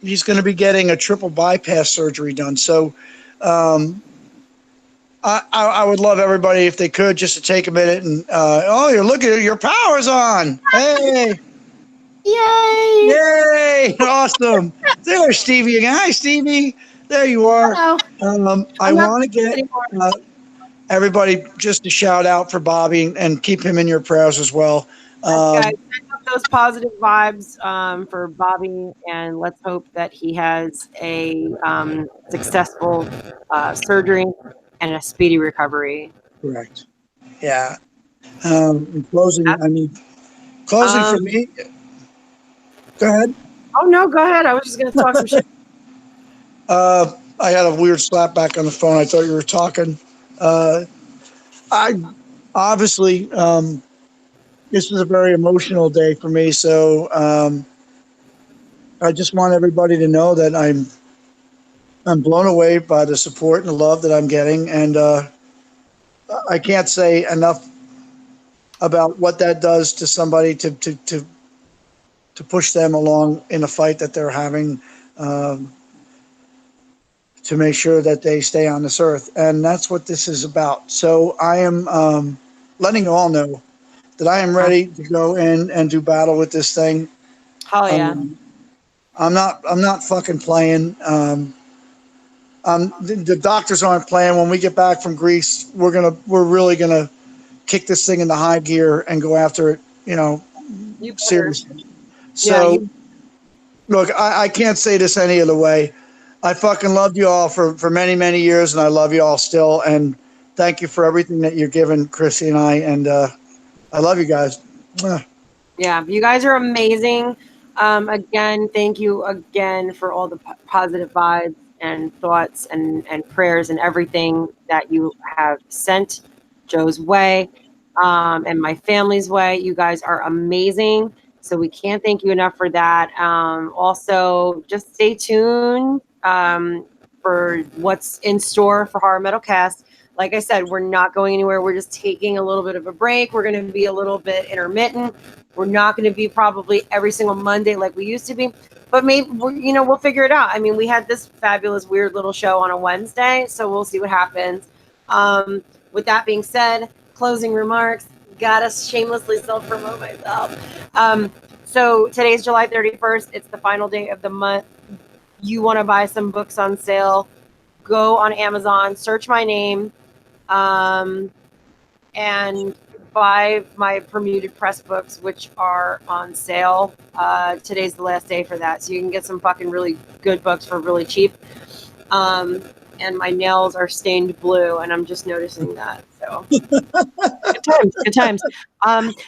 he's going to be getting a triple bypass surgery done. So I would love everybody, if they could, just to take a minute and oh, you're looking at your power's on. Hey, Yay! yay, awesome. There's Stevie again. Hi, Stevie. There you are. Hello. I want to get everybody just a shout out for Bobby and keep him in your prayers as well. Guys, send up those positive vibes for Bobby, and let's hope that he has a successful surgery and a speedy recovery. Correct. Yeah. In closing, I mean, closing for me. Go ahead. Oh no, go ahead. I was just going to talk some shit. I had a weird slap back on the phone. I thought you were talking. I obviously this was a very emotional day for me, so I just want everybody to know that I'm blown away by the support and the love that I'm getting, and I can't say enough about what that does to somebody to push them along in a fight that they're having. To make sure that they stay on this earth. And that's what this is about. So I am letting you all know that I am ready to go in and do battle with this thing. Oh yeah. I'm not fucking playing. The doctors aren't playing. When we get back from Greece, we're really gonna kick this thing into high gear and go after it, seriously. So look, I can't say this any other way. I fucking loved you all for many, many years, and I love you all still. And thank you for everything that you're giving Chrissy and I. And I love you guys. Yeah, you guys are amazing. Again, thank you again for all the positive vibes and thoughts and prayers and everything that you have sent Joe's way and my family's way. You guys are amazing. So we can't thank you enough for that. Also, just stay tuned for what's in store for Horror Metal Cast. Like I said, we're not going anywhere. We're just taking a little bit of a break. We're going to be a little bit intermittent. We're not going to be probably every single Monday like we used to be, but maybe we'll figure it out. I mean, we had this fabulous, weird little show on a Wednesday, so we'll see what happens. With that being said, closing remarks. Gotta shamelessly self-promote myself. So today's July 31st. It's the final day of the month. You want to buy some books on sale, go on Amazon, search my name, and buy my Permuted Press books, which are on sale. Today's the last day for that. So you can get some fucking really good books for really cheap. And my nails are stained blue, and I'm just noticing that. So good times.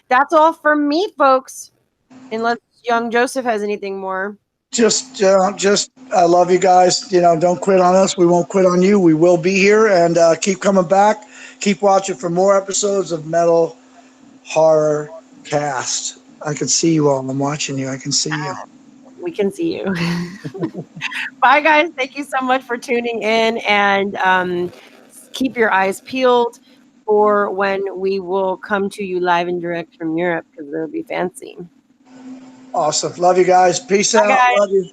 That's all from me, folks. Unless young Joseph has anything more. Just I love you guys. Don't quit on us. We won't quit on you. We will be here, and keep coming back. Keep watching for more episodes of Metal Horror cast. I could see you all. I'm watching you. I can see you. We can see you. Bye, guys. Thank you so much for tuning in, and keep your eyes peeled for when we will come to you live and direct from Europe, because it'll be fancy. Awesome. Love you guys. Peace Bye, out. guys. Love you.